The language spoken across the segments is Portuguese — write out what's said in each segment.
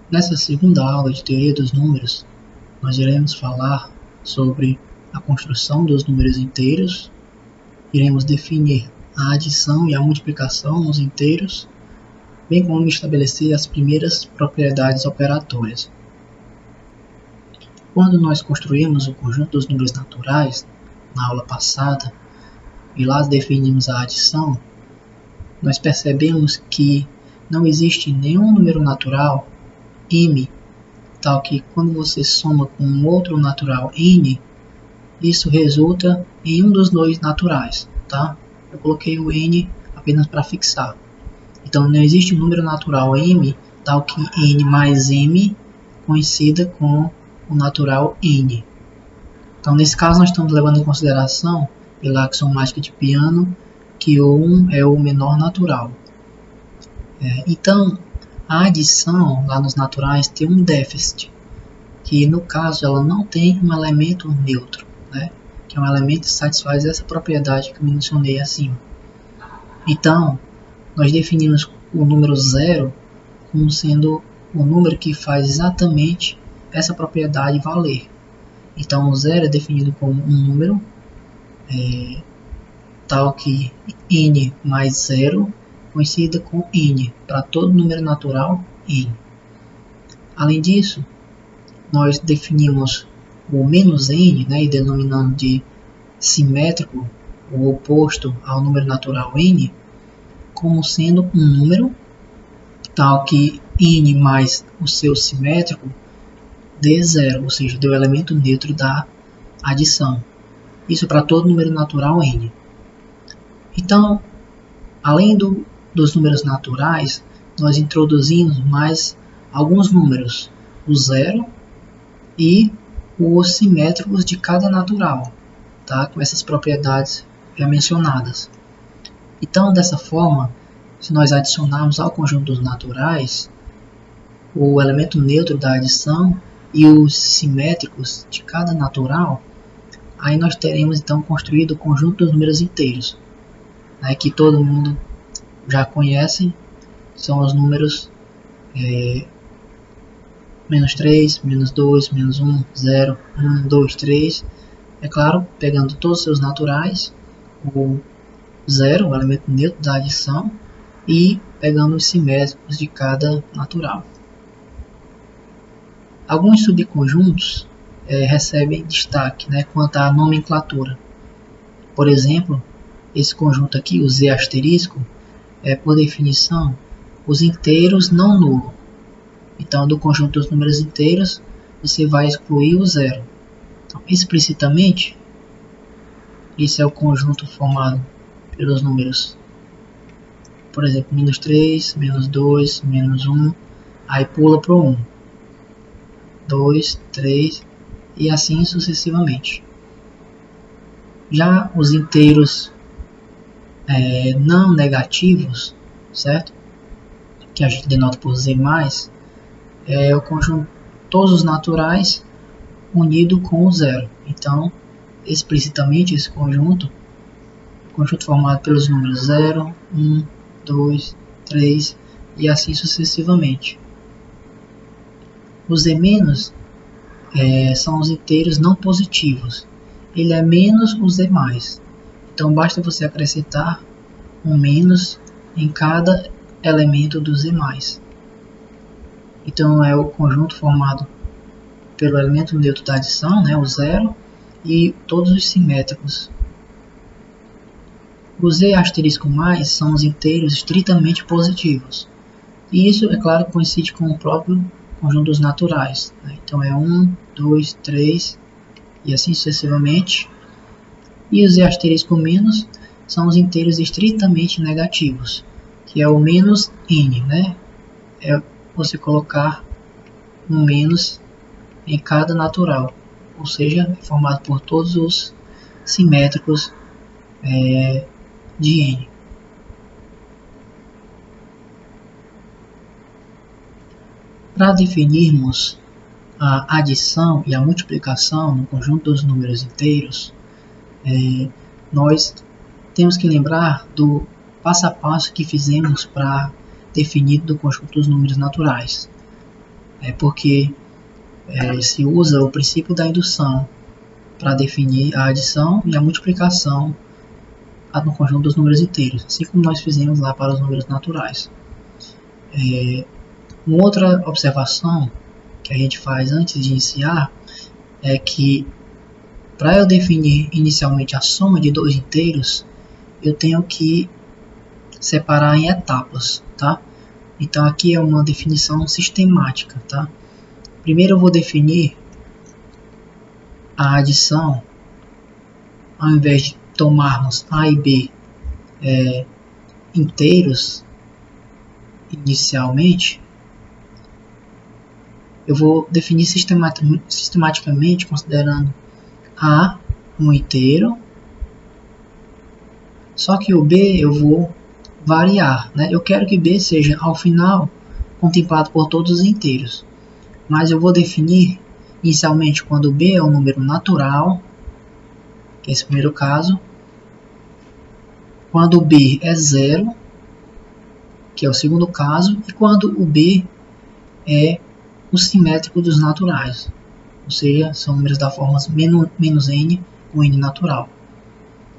Nessa segunda aula de teoria dos números, nós iremos falar sobre a construção dos números inteiros, iremos definir a adição e a multiplicação nos inteiros, bem como estabelecer as primeiras propriedades operatórias. Quando nós construímos o conjunto dos números naturais, na aula passada, e lá definimos a adição, nós percebemos que não existe nenhum número natural m, tal que quando você soma com um outro natural n, isso resulta em um dos dois naturais, tá? Eu coloquei o n apenas para fixar. Então não existe um número natural m, tal que n mais m coincida com o natural n. Então nesse caso nós estamos levando em consideração, pela axiomática de Peano, que o 1 é o menor natural. Então a adição lá nos naturais tem um déficit, que no caso ela não tem um elemento neutro, né? Que é um elemento que satisfaz essa propriedade que eu mencionei acima. Então nós definimos o número 0 como sendo o número que faz exatamente essa propriedade valer. Então o 0 é definido como um número tal que n mais 0 coincida com n para todo número natural n. Além disso, nós definimos o menos n, né, e denominando de simétrico, o oposto ao número natural n, como sendo um número tal que n mais o seu simétrico dê 0, ou seja, dê o elemento neutro da adição. Isso para todo número natural n. Então, além dos números naturais, nós introduzimos mais alguns números, o 0 e os simétricos de cada natural, tá? Com essas propriedades já mencionadas. Então, dessa forma, se nós adicionarmos ao conjunto dos naturais o elemento neutro da adição e os simétricos de cada natural, aí nós teremos então construído o conjunto dos números inteiros, né, que todo mundo já conhece, são os números menos 3, menos 2, menos 1, 0, 1, 2, 3. É claro, pegando todos os seus naturais, o 0, o elemento neutro da adição, e pegando os simétricos de cada natural. Alguns subconjuntos recebem destaque, né, quanto à nomenclatura. Por exemplo, esse conjunto aqui, o Z asterisco, é por definição os inteiros não nulos. Então, do conjunto dos números inteiros, você vai excluir o 0. Então, explicitamente, esse é o conjunto formado pelos números, por exemplo, menos 3, menos 2, menos 1, aí pula para o 1, 2, 3 e assim sucessivamente. Já os inteiros não negativos, certo? Que a gente denota por Z+, é o conjunto todos os naturais unido com o 0. Então, explicitamente esse conjunto formado pelos números 0, 1, 2, 3 e assim sucessivamente. Os Z- são os inteiros não positivos. Ele é menos o Z+. Então basta você acrescentar um menos em cada elemento do Z+. Então é o conjunto formado pelo elemento neutro da adição, né, o 0, e todos os simétricos. Os Z asterisco mais são os inteiros estritamente positivos. E isso, é claro, coincide com o próprio conjunto dos naturais, né? Então é 1, 2, 3 e assim sucessivamente. E os Z asterisco menos são os inteiros estritamente negativos, que é o menos n, né? É você colocar um menos em cada natural, ou seja, é formado por todos os simétricos de n. Para definirmos a adição e a multiplicação no conjunto dos números inteiros, nós temos que lembrar do passo a passo que fizemos para definir do conjunto dos números naturais. porque se usa o princípio da indução para definir a adição e a multiplicação no conjunto dos números inteiros, assim como nós fizemos lá para os números naturais. Uma outra observação que a gente faz antes de iniciar é que para eu definir inicialmente a soma de dois inteiros, eu tenho que separar em etapas, tá? Então aqui é uma definição sistemática, tá? Primeiro eu vou definir a adição, ao invés de tomarmos A e B inteiros inicialmente, eu vou definir sistematicamente considerando A um inteiro, só que o B eu vou variar, né? Eu quero que B seja ao final contemplado por todos os inteiros, mas eu vou definir inicialmente quando B é um número natural, que é esse primeiro caso, quando o B é zero, que é o segundo caso, e quando o B é o simétrico dos naturais, ou seja, são números da forma menos n ou n natural.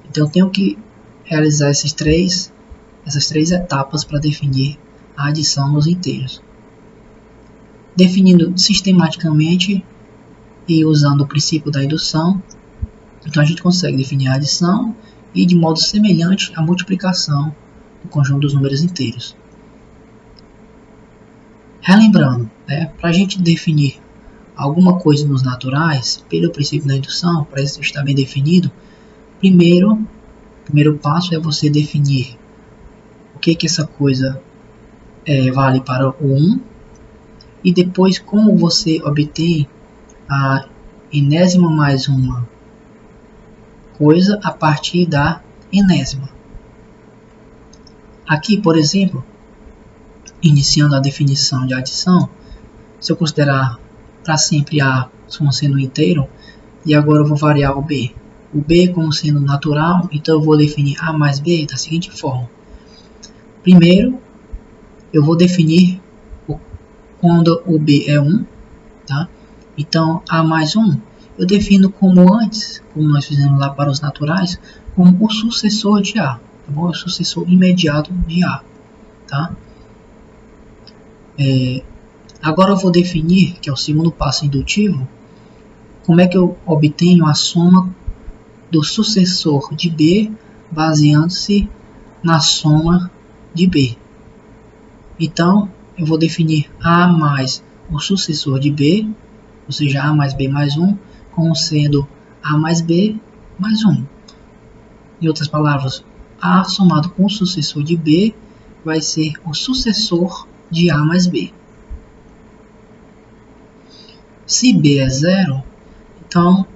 Então eu tenho que realizar essas três etapas para definir a adição nos inteiros. Definindo sistematicamente e usando o princípio da indução, então a gente consegue definir a adição e de modo semelhante a multiplicação do conjunto dos números inteiros. Relembrando, para a gente definir alguma coisa nos naturais, pelo princípio da indução, para isso estar bem definido, o primeiro passo é você definir o que essa coisa vale para o 1, e depois como você obtém a enésima mais uma coisa a partir da enésima. Aqui, por exemplo, iniciando a definição de adição, se eu considerar para sempre A como sendo um inteiro, e agora eu vou variar o B. O B como sendo natural, então eu vou definir A mais B da seguinte forma. Primeiro, eu vou definir quando o B é 1, tá? Então, A mais 1, eu defino como antes, como nós fizemos lá para os naturais, como o sucessor de A, tá bom? O sucessor imediato de A, tá? Agora eu vou definir, que é o segundo passo indutivo, como é que eu obtenho a soma do sucessor de B baseando-se na soma de B. Então, eu vou definir A mais o sucessor de B, ou seja, A mais B mais 1, como sendo A mais B mais 1. Em outras palavras, A somado com o sucessor de B vai ser o sucessor de A mais B. Se B é zero, então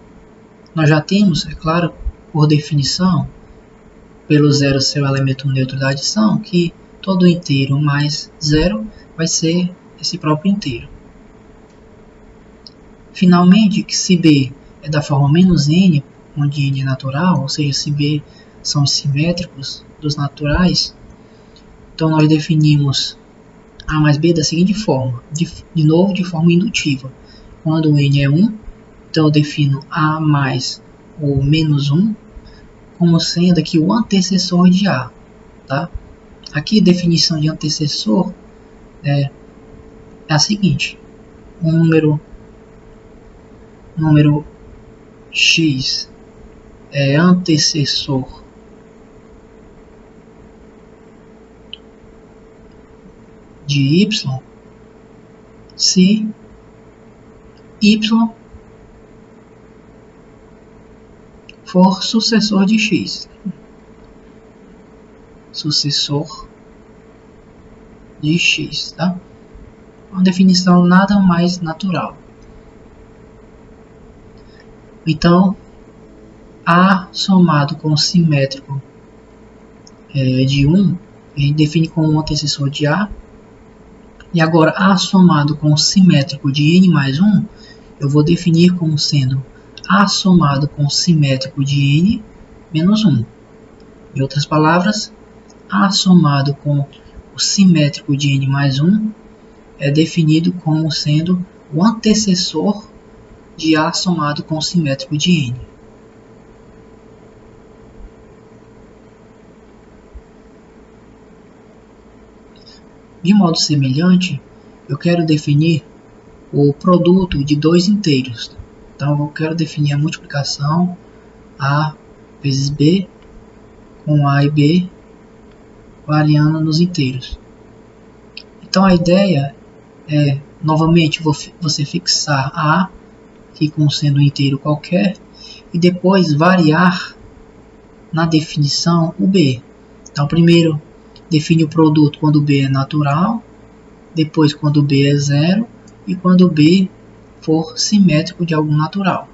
nós já temos, é claro, por definição, pelo zero ser o elemento neutro da adição, que todo inteiro mais zero vai ser esse próprio inteiro. Finalmente, que se B é da forma menos n, onde n é natural, ou seja, se B são os simétricos dos naturais, então nós definimos A mais B da seguinte forma, de novo de forma indutiva. Quando o n é 1, então eu defino A mais ou menos 1 como sendo aqui o antecessor de A. Tá? Aqui a definição de antecessor é a seguinte: um número x é antecessor de y se y for sucessor de x. Sucessor de x, tá? Uma definição nada mais natural. Então, A somado com o simétrico de 1, a gente define como um antecessor de A. E agora, A somado com o simétrico de n mais 1, eu vou definir como sendo A somado com o simétrico de n menos 1. Em outras palavras, A somado com o simétrico de n mais 1 é definido como sendo o antecessor de A somado com o simétrico de N. De modo semelhante, eu quero definir o produto de dois inteiros. Então, eu quero definir a multiplicação A vezes B com A e B variando nos inteiros. Então, a ideia é, novamente, você fixar A aqui como sendo um inteiro qualquer e depois variar na definição o B. Então, primeiro define o produto quando B é natural, depois quando B é zero e quando B for simétrico de algum natural.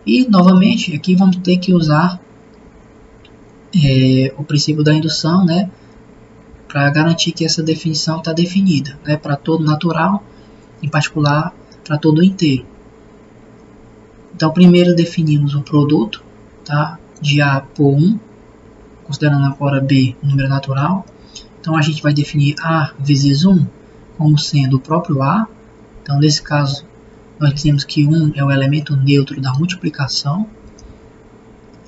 E, novamente, aqui vamos ter que usar o princípio da indução, né, para garantir que essa definição está definida, né, para todo natural, em particular para todo inteiro. Então, primeiro definimos o produto, tá, de A por 1, considerando agora B um número natural. Então, a gente vai definir A vezes 1 como sendo o próprio A. Então, nesse caso, nós dizemos que 1 é o elemento neutro da multiplicação.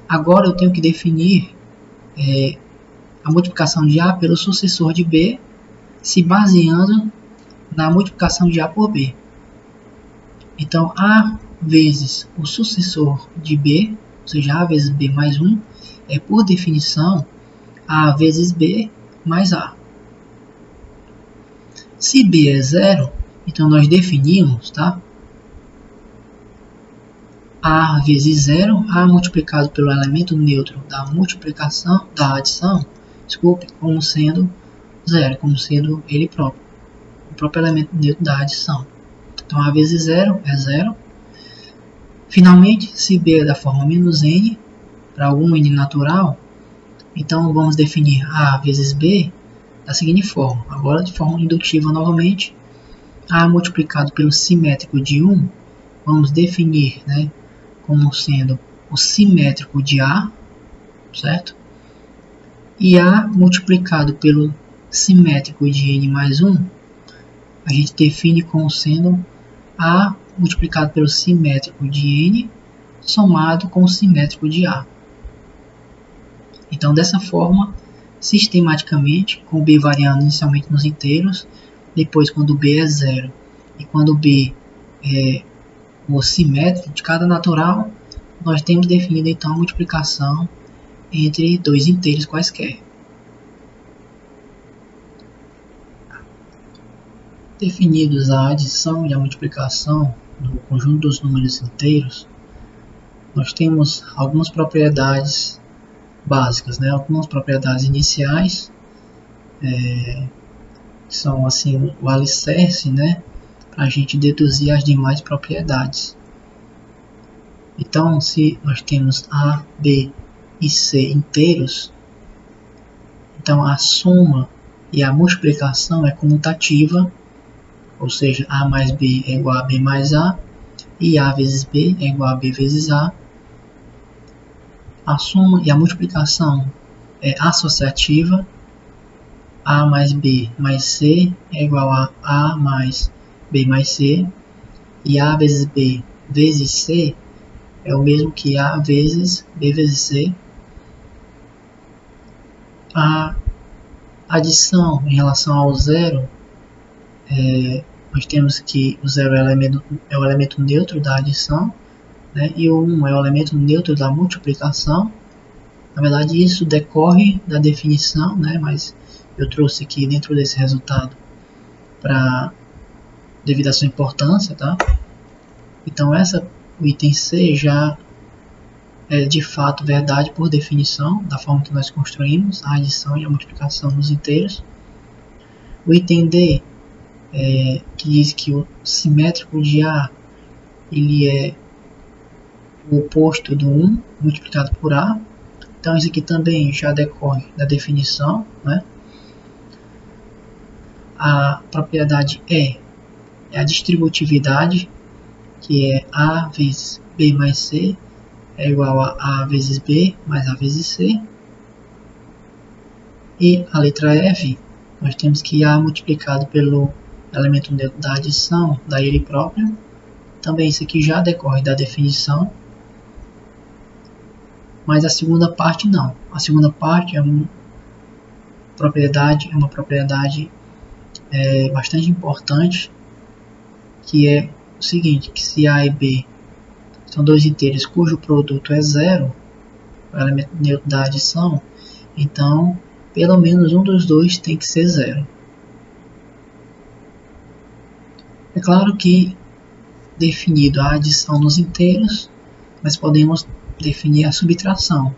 Agora, eu tenho que definir a multiplicação de A pelo sucessor de B, se baseando na multiplicação de A por B. Então, A vezes o sucessor de B, ou seja, A vezes B mais 1, é por definição A vezes B mais A. Se B é zero, então nós definimos, tá? A vezes zero, A multiplicado pelo elemento neutro da multiplicação, da adição, como sendo zero, como sendo ele próprio, o próprio elemento neutro da adição. Então, A vezes zero é zero. Finalmente, se B é da forma menos N, para algum N natural, então vamos definir A vezes B da seguinte forma, agora de forma indutiva novamente, A multiplicado pelo simétrico de 1, vamos definir, né, como sendo o simétrico de A, certo? E A multiplicado pelo simétrico de N mais 1, a gente define como sendo A multiplicado pelo simétrico de N somado com o simétrico de A. Então, dessa forma, sistematicamente, com B variando inicialmente nos inteiros, depois quando B é zero e quando B é o simétrico de cada natural, nós temos definido então a multiplicação entre dois inteiros quaisquer. Definidos a adição e a multiplicação do conjunto dos números inteiros, nós temos algumas propriedades básicas, né? Algumas propriedades iniciais, que são assim o alicerce, né, para a gente deduzir as demais propriedades. Então, se nós temos A, B e C inteiros, então a soma e a multiplicação é comutativa, ou seja, A mais B é igual a B mais A, e A vezes B é igual a B vezes A. A soma e a multiplicação é associativa, A mais B mais C é igual a A mais B mais C, e A vezes B vezes C é o mesmo que A vezes B vezes C. A adição em relação ao zero, nós temos que o zero é o elemento neutro da adição, né, e o 1 é o elemento neutro da multiplicação. Na verdade, isso decorre da definição, né, mas eu trouxe aqui dentro desse resultado devido à sua importância, tá? Então, o item C já é de fato verdade por definição, da forma que nós construímos a adição e a multiplicação dos inteiros. O item D, que diz que o simétrico de A ele é o oposto do 1 multiplicado por A. Então, isso aqui também já decorre da definição, né? A propriedade E é a distributividade, que é A vezes B mais C é igual a A vezes B mais A vezes C. E a letra F, nós temos que A multiplicado pelo elemento neutro da adição, da ele própria. Também isso aqui já decorre da definição, mas a segunda parte não. A segunda parte é uma propriedade bastante importante, que é o seguinte, que se A e B são dois inteiros cujo produto é zero, o elemento neutro da adição, então pelo menos um dos dois tem que ser zero. É claro que, definido a adição nos inteiros, nós podemos definir a subtração.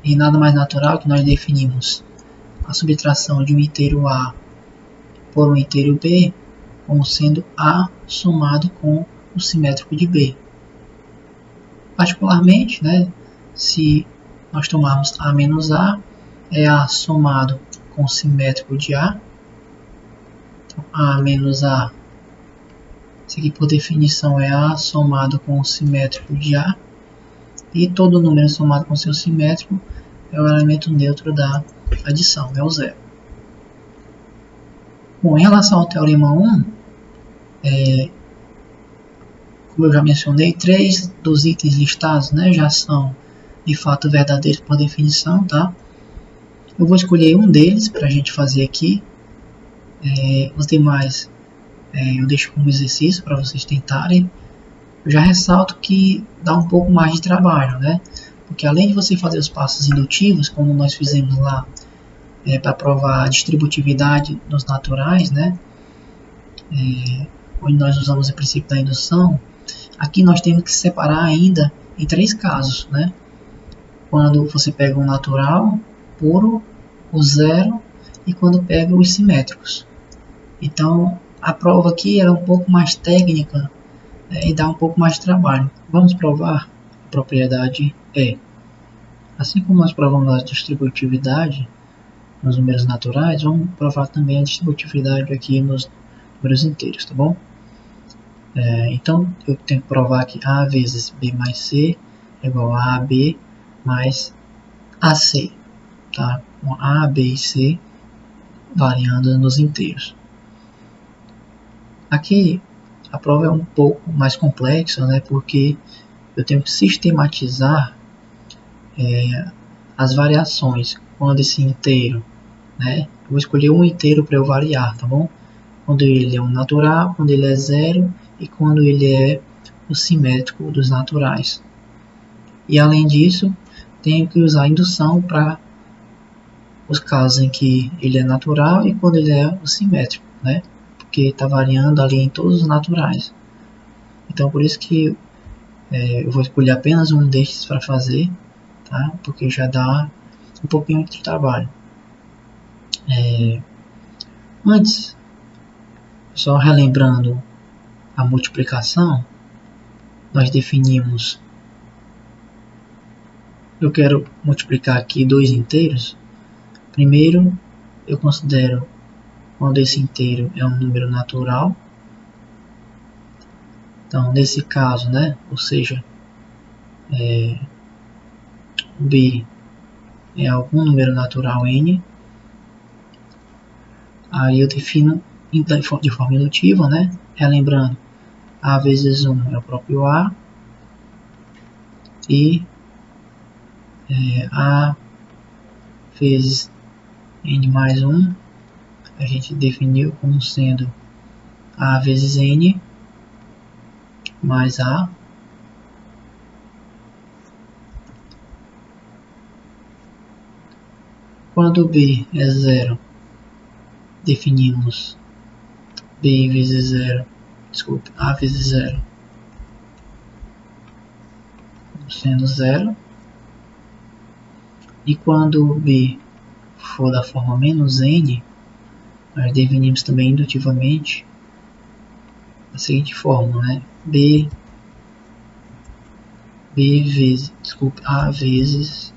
E nada mais natural que nós definimos a subtração de um inteiro A por um inteiro B como sendo A somado com o simétrico de B. Particularmente, né, se nós tomarmos A menos A, é A somado com o simétrico de A. Então, A menos A, isso aqui por definição é A somado com o simétrico de A. E todo número somado com seu simétrico é o elemento neutro da adição, é o zero. Bom, em relação ao teorema 1, como eu já mencionei, 3 dos itens listados, né, já são de fato verdadeiros por definição, tá? Eu vou escolher um deles para a gente fazer aqui. Os demais eu deixo como exercício para vocês tentarem. Eu já ressalto que dá um pouco mais de trabalho, né? Porque além de você fazer os passos indutivos, como nós fizemos lá para provar a distributividade dos naturais, né? Onde nós usamos o princípio da indução, aqui nós temos que separar ainda em 3 casos, né? Quando você pega um natural puro, o zero, e quando pega os simétricos. Então, a prova aqui era um pouco mais técnica e dá um pouco mais de trabalho. Vamos provar a propriedade E. Assim como nós provamos a distributividade nos números naturais, vamos provar também a distributividade aqui nos números inteiros, tá bom? Então, eu tenho que provar que A vezes B mais C é igual a AB mais AC, tá? Com A, B e C variando nos inteiros. Aqui a prova é um pouco mais complexa, né? Porque eu tenho que sistematizar as variações quando esse inteiro, né? Eu vou escolher um inteiro para eu variar, tá bom? Quando ele é um natural, quando ele é zero e quando ele é o simétrico dos naturais. E além disso, tenho que usar a indução para os casos em que ele é natural e quando ele é o simétrico, né? Porque está variando ali em todos os naturais. Então por isso que eu vou escolher apenas um destes para fazer, tá? Porque já dá um pouquinho de trabalho. Antes, só relembrando a multiplicação, nós definimos, eu quero multiplicar aqui dois inteiros. Primeiro, eu considero quando esse inteiro é um número natural. Então, nesse caso, né, ou seja, B é algum número natural N. Aí eu defino de forma indutiva, né, relembrando, A vezes 1 é o próprio A. E A vezes N mais 1, a gente definiu como sendo A vezes N mais A. Quando B é zero, definimos B vezes zero, desculpe, A vezes zero como sendo zero. E quando B for da forma menos N, nós definimos também indutivamente da seguinte forma, né? A vezes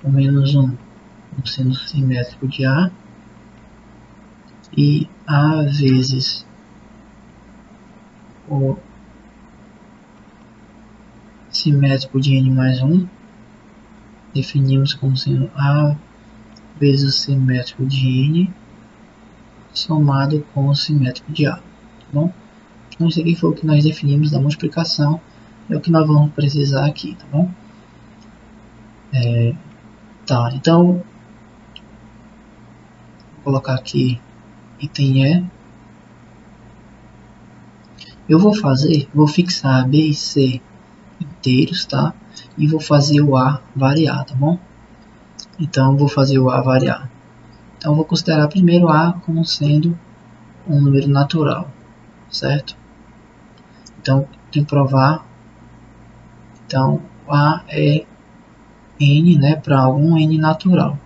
o menos 1 como sendo simétrico de A, e A vezes o simétrico de N mais 1 definimos como sendo A vezes o simétrico de N, somado com o simétrico de A, tá bom? Então isso aqui foi o que nós definimos da multiplicação, é o que nós vamos precisar aqui, tá bom? Tá, então vou colocar aqui item E. Eu vou fixar B e C inteiros, tá? E vou fazer o A variar, tá bom? Então vou fazer o A variar. Então vou considerar primeiro A como sendo um número natural, certo? Então tem que provar. Então A é N, né, para algum N natural.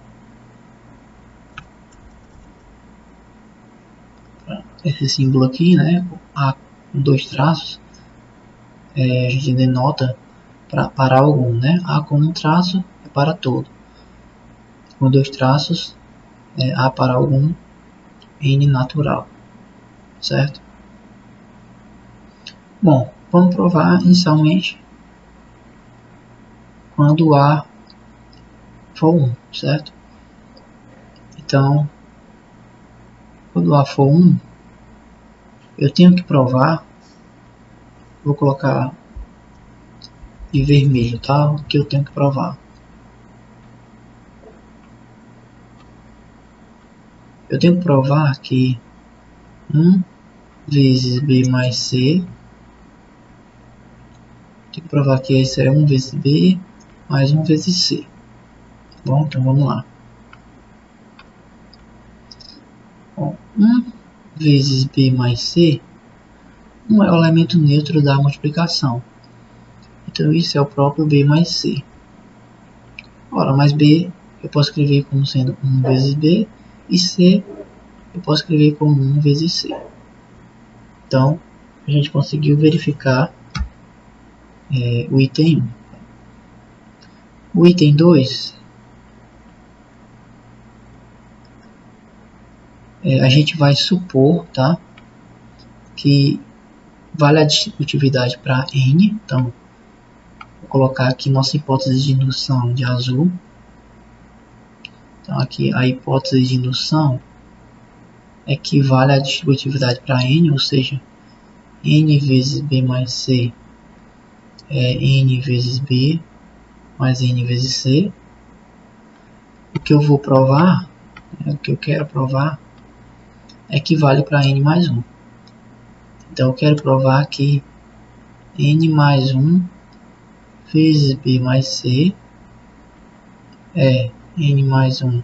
Esse símbolo aqui, né, A com 2 traços, a gente denota para algum, né? A com um traço é para todo. Com 2 traços é A para algum N natural, certo? Bom, vamos provar inicialmente quando A for 1, certo? Então, quando A for 1, eu tenho que provar, vou colocar de vermelho, tá? O que eu tenho que provar. Eu tenho que provar que 1 vezes B mais C, tenho que provar que isso é 1 vezes B mais 1 vezes C. Bom, então vamos lá. Bom, 1 vezes B mais C, 1 é o elemento neutro da multiplicação. Então isso é o próprio B mais C. Ora, mais B eu posso escrever como sendo 1 vezes B, e C eu posso escrever como 1 vezes C. Então, a gente conseguiu verificar o item 1. O item 2, a gente vai supor, tá, que vale a distributividade para N. Então, vou colocar aqui nossa hipótese de indução de azul. Então, aqui a hipótese de indução é que vale a distributividade para N, ou seja, N vezes B mais C é N vezes B mais N vezes C. O que eu vou provar, o que eu quero provar, é que vale para N mais 1. Então eu quero provar que N mais 1 vezes B mais C é N mais 1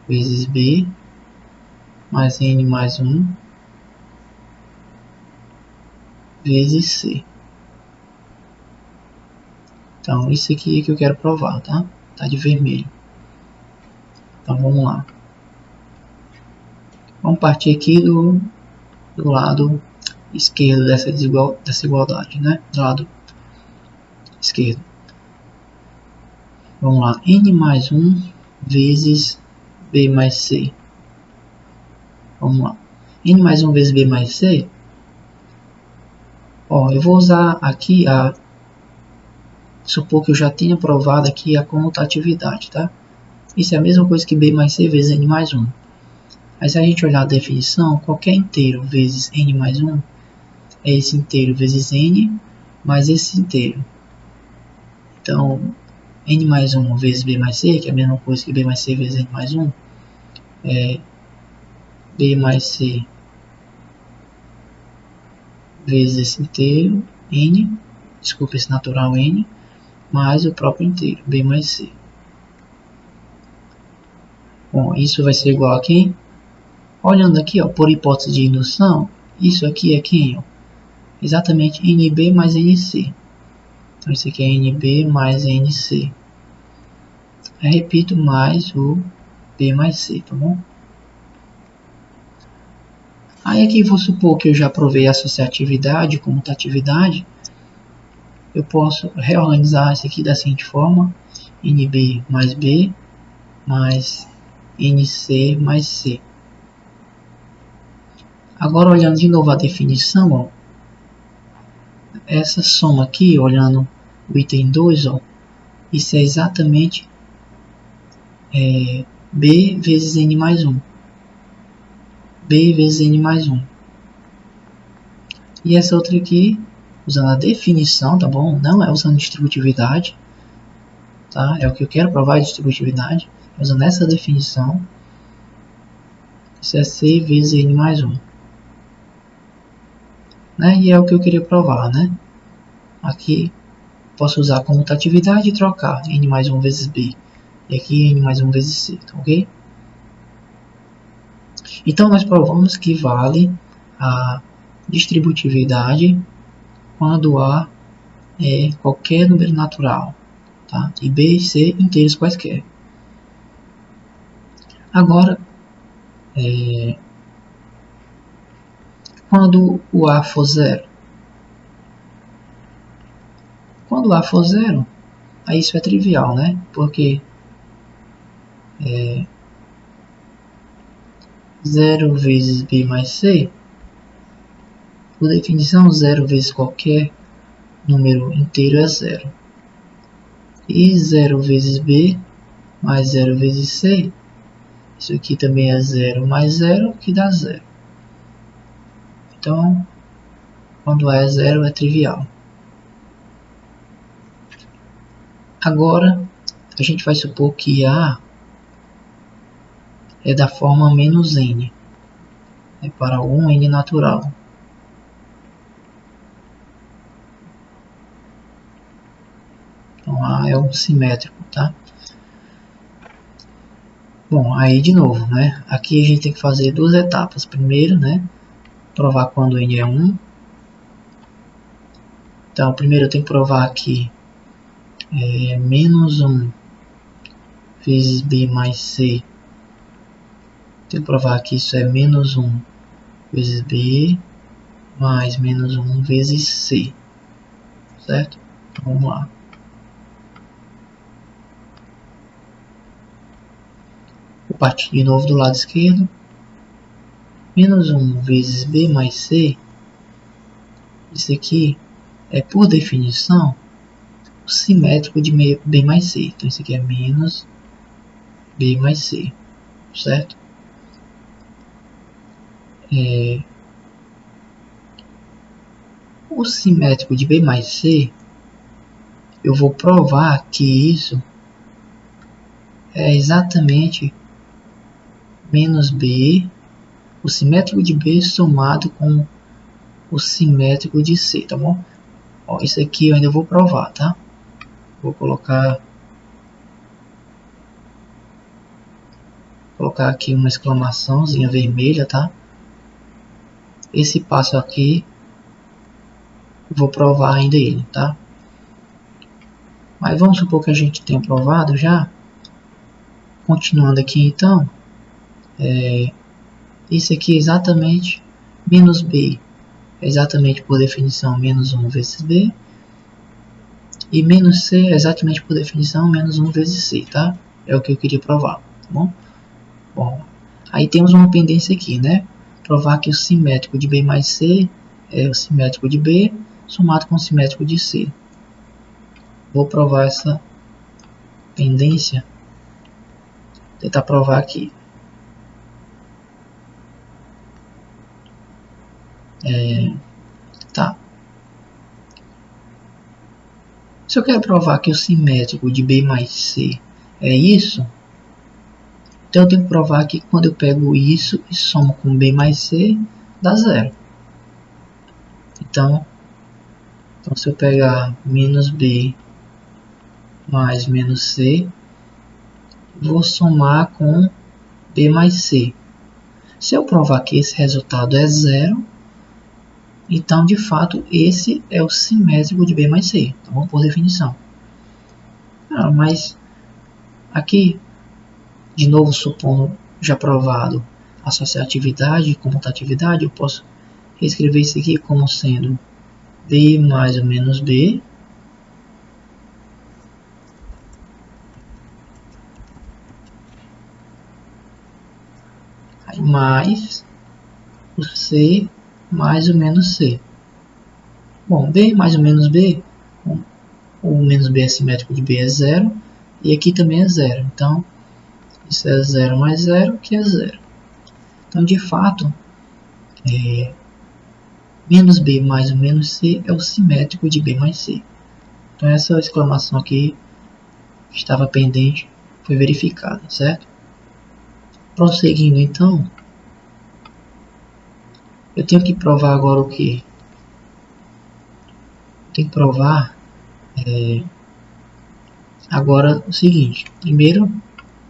vezes B mais N mais 1 vezes C. Então isso aqui é que eu quero provar, tá? Tá de vermelho. Então vamos lá. Vamos partir aqui do lado esquerdo dessa igualdade, né? Do lado esquerdo. Vamos lá. N mais 1 vezes B mais C. Vamos lá. N mais 1 vezes B mais C. Ó, eu vou usar aqui supor que eu já tenha provado aqui a comutatividade, tá? Isso é a mesma coisa que B mais C vezes N mais 1. Mas se a gente olhar a definição, qualquer inteiro vezes N mais 1 é esse inteiro vezes N mais esse inteiro. Então, N mais 1 vezes B mais C, que é a mesma coisa que B mais C vezes N mais 1, é B mais C vezes esse inteiro, N, desculpa, esse natural N, mais o próprio inteiro, B mais C. Bom, isso vai ser igual a quem? Olhando aqui, ó, por hipótese de indução, isso aqui é quem? Ó? Exatamente NB mais NC. Então, isso aqui é NB mais NC. Eu repito, mais o B mais C, tá bom? Aí aqui vou supor que eu já provei associatividade, comutatividade. Eu posso reorganizar isso aqui da seguinte forma. NB mais B mais NC mais C. Agora olhando de novo a definição, ó, essa soma aqui, olhando o item 2, ó, isso é exatamente B vezes N mais 1. B vezes N mais 1. E essa outra aqui, usando a definição, tá bom? Não é usando distributividade, tá? É o que eu quero provar, distributividade. Usando essa definição, isso é C vezes N mais 1. Né? E é o que eu queria provar, né? Aqui posso usar a comutatividade e trocar N mais 1 vezes B. E aqui N mais 1 vezes C, tá ok? Então nós provamos que vale a distributividade quando A é qualquer número natural, tá? E B e C inteiros quaisquer. Agora, quando o A for zero, quando A for zero, aí isso é trivial, né? Porque 0 vezes B mais C, por definição, 0 vezes qualquer número inteiro é 0. E 0 vezes B mais 0 vezes C, isso aqui também é 0 mais 0, que dá 0. Então, quando A é 0, é trivial. Agora, a gente vai supor que A é da forma menos N, é para algum N natural. Então, A é um simétrico, tá? Bom, aí de novo, né? Aqui a gente tem que fazer duas etapas. Primeiro, né? Provar quando N é 1. Então, primeiro eu tenho que provar que menos 1 vezes B mais C. Tenho que provar que isso é menos 1 vezes B mais menos 1 vezes C. Certo? Então, vamos lá. Vou partir de novo do lado esquerdo. Menos 1 vezes B mais C. Isso aqui é, por definição, o simétrico de B mais C. Então, isso aqui é menos B mais C. Certo? O simétrico de B mais C, eu vou provar que isso é exatamente menos B, o simétrico de B somado com o simétrico de C, tá bom? Ó, isso aqui eu ainda vou provar, tá? Vou colocar aqui uma exclamaçãozinha vermelha, tá? Esse passo aqui, vou provar ainda ele, tá? Mas vamos supor que a gente tenha provado já. Continuando aqui então, isso aqui é exatamente menos B, é exatamente por definição menos 1 vezes B, e menos C é exatamente por definição menos 1 vezes C, tá? É o que eu queria provar, tá bom? Bom, aí temos uma pendência aqui, né? Provar que o simétrico de B mais C é o simétrico de B somado com o simétrico de C. Vou provar essa pendência, tentar provar aqui. Tá. Se eu quero provar que o simétrico de B mais C é isso, então eu tenho que provar que quando eu pego isso e somo com B mais C, dá zero. Então se eu pegar menos B mais menos C, vou somar com B mais C. Se eu provar que esse resultado é zero, então de fato esse é o simétrico de B mais C, tá bom? Por definição. Mas aqui, de novo, supondo já provado associatividade e comutatividade, eu posso reescrever isso aqui como sendo B mais ou menos B mais o C mais ou menos C. Bom, B mais ou menos B, o menos B é simétrico de B é zero, e aqui também é zero. Então, isso é 0 mais 0, que é 0. Então, de fato, menos B mais o menos C é o simétrico de B mais C. Então, essa exclamação aqui que estava pendente foi verificada, certo? Prosseguindo, então, eu tenho que provar agora o que? Tenho que provar agora o seguinte. Primeiro,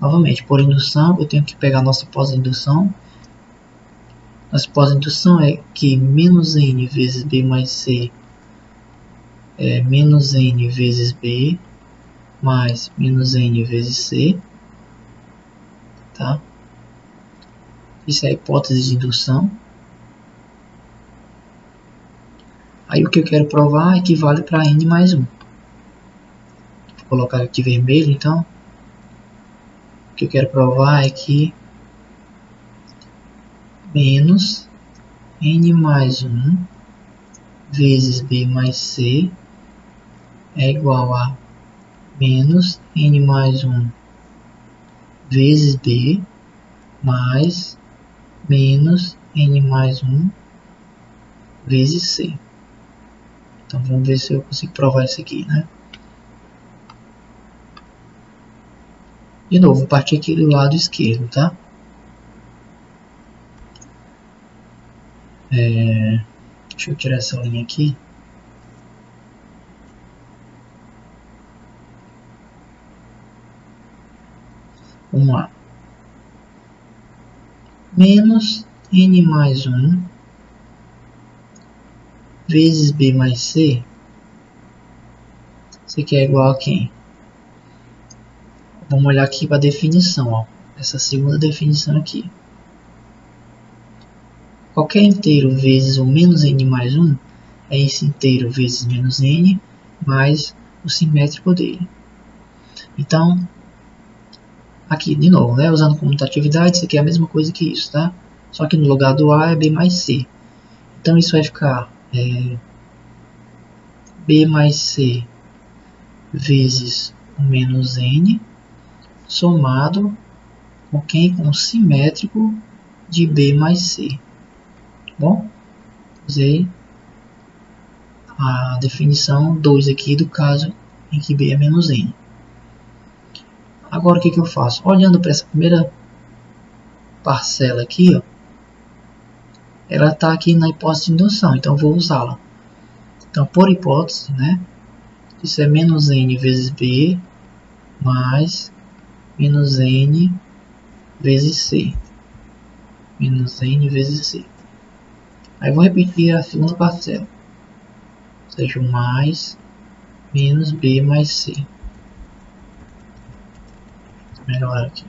novamente, por indução, eu tenho que pegar nossa pós-indução. Nossa pós-indução é que menos n vezes b mais c é menos n vezes b mais menos n vezes c. Tá? Isso é a hipótese de indução. Aí o que eu quero provar equivale para n mais 1. Vou colocar aqui vermelho, então. O que eu quero provar é que menos n mais 1 vezes b mais c é igual a menos n mais 1 vezes b mais menos n mais 1 vezes c. Então vamos ver se eu consigo provar isso aqui, né? De novo, vou partir aqui do lado esquerdo, tá? Deixa eu tirar essa linha aqui. Vamos lá. Menos n mais 1 vezes b mais c. Isso aqui é igual a quem? Vamos olhar aqui para a definição, ó. Essa segunda definição aqui. Qualquer inteiro vezes o menos n mais 1 é esse inteiro vezes menos n mais o simétrico dele. Então, aqui de novo, né, usando comutatividade, isso aqui é a mesma coisa que isso, tá? Só que no lugar do A é B mais C. Então isso vai ficar B mais C vezes o menos n somado com quem? Com o simétrico de B mais C. Bom, usei a definição 2 aqui do caso em que B é menos n. Agora o que eu faço? Olhando para essa primeira parcela aqui, ó, ela está aqui na hipótese de indução, então eu vou usá-la. Então, por hipótese, né, isso é menos n vezes b mais menos n vezes c. Menos n vezes c. Aí vou repetir a segunda parcela. Ou seja, mais menos b mais c. Melhor aqui.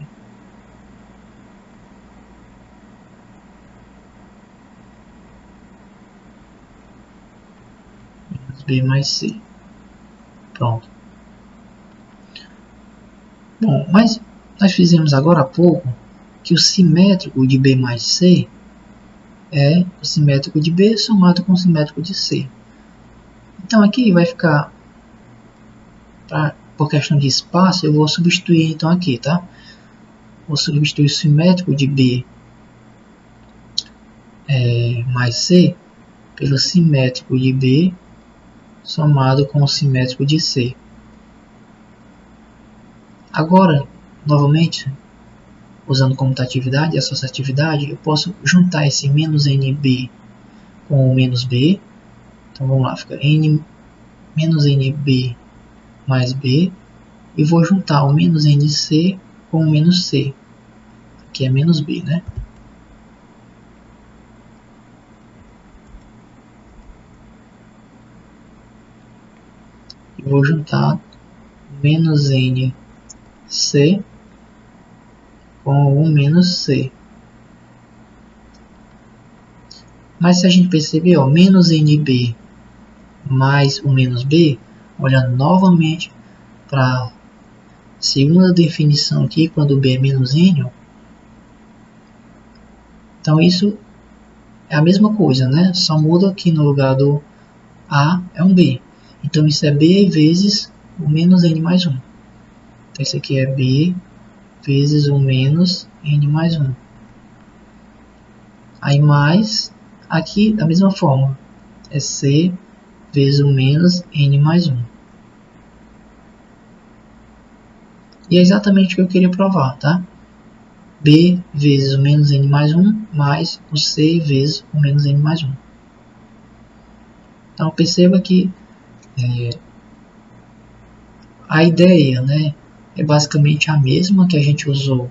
Menos b mais c. Pronto. Bom, mas nós fizemos agora há pouco que o simétrico de b mais c é o simétrico de b somado com o simétrico de c. Então aqui vai ficar, por questão de espaço, eu vou substituir então aqui, tá? Vou substituir o simétrico de b mais c pelo simétrico de b somado com o simétrico de c. Agora, novamente, usando comutatividade e associatividade, eu posso juntar esse menos nb com o menos b. Então vamos lá, fica menos nb mais b. E vou juntar o menos nc com o menos c, que é menos b, né? E vou juntar menos nc com o menos c. Mas se a gente perceber, ó, menos nb mais o menos b, olhando novamente para a segunda definição aqui, quando b é menos n, ó, então isso é a mesma coisa, né? Só muda que no lugar do a é um b. Então isso é b vezes o menos n mais 1. Então isso aqui é b vezes o menos n mais 1. Aí mais, aqui da mesma forma, é C vezes o menos N mais 1. E é exatamente o que eu queria provar, tá? B vezes o menos N mais 1 mais o C vezes o menos N mais 1. Então perceba que a ideia, né, é basicamente a mesma que a gente usou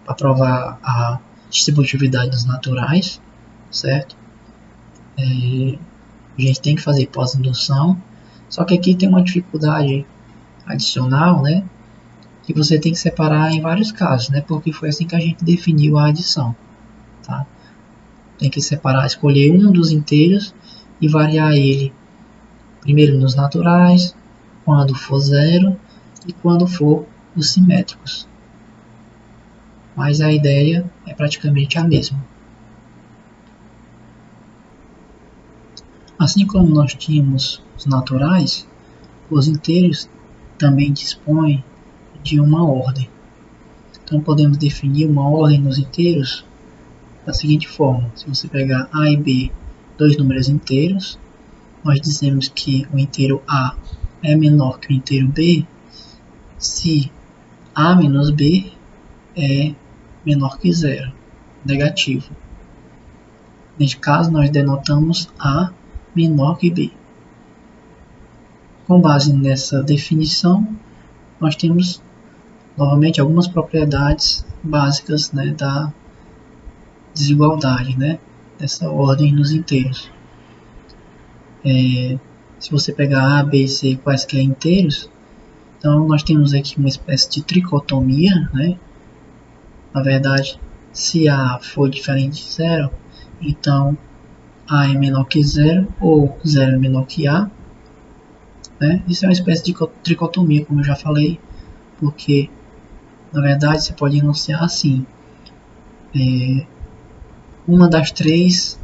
para provar a distributividade dos naturais, certo? A gente tem que fazer pós-indução, só que aqui tem uma dificuldade adicional, né, que você tem que separar em vários casos, né, porque foi assim que a gente definiu a adição, tá? Tem que separar, escolher um dos inteiros e variar ele primeiro nos naturais, quando for zero e quando for os simétricos. Mas a ideia é praticamente a mesma. Assim como nós tínhamos os naturais, os inteiros também dispõem de uma ordem. Então podemos definir uma ordem nos inteiros da seguinte forma: se você pegar A e B, dois números inteiros, nós dizemos que o inteiro A é menor que o inteiro B se A menos B é menor que zero, negativo. Neste caso, nós denotamos A menor que B. Com base nessa definição, nós temos novamente algumas propriedades básicas, né, da desigualdade, né, dessa ordem nos inteiros. Se você pegar A, B e C quaisquer inteiros, então nós temos aqui uma espécie de tricotomia, né? Na verdade, se A for diferente de zero, então A é menor que zero ou zero é menor que A. Né? Isso é uma espécie de tricotomia, como eu já falei, porque na verdade você pode enunciar assim: uma das três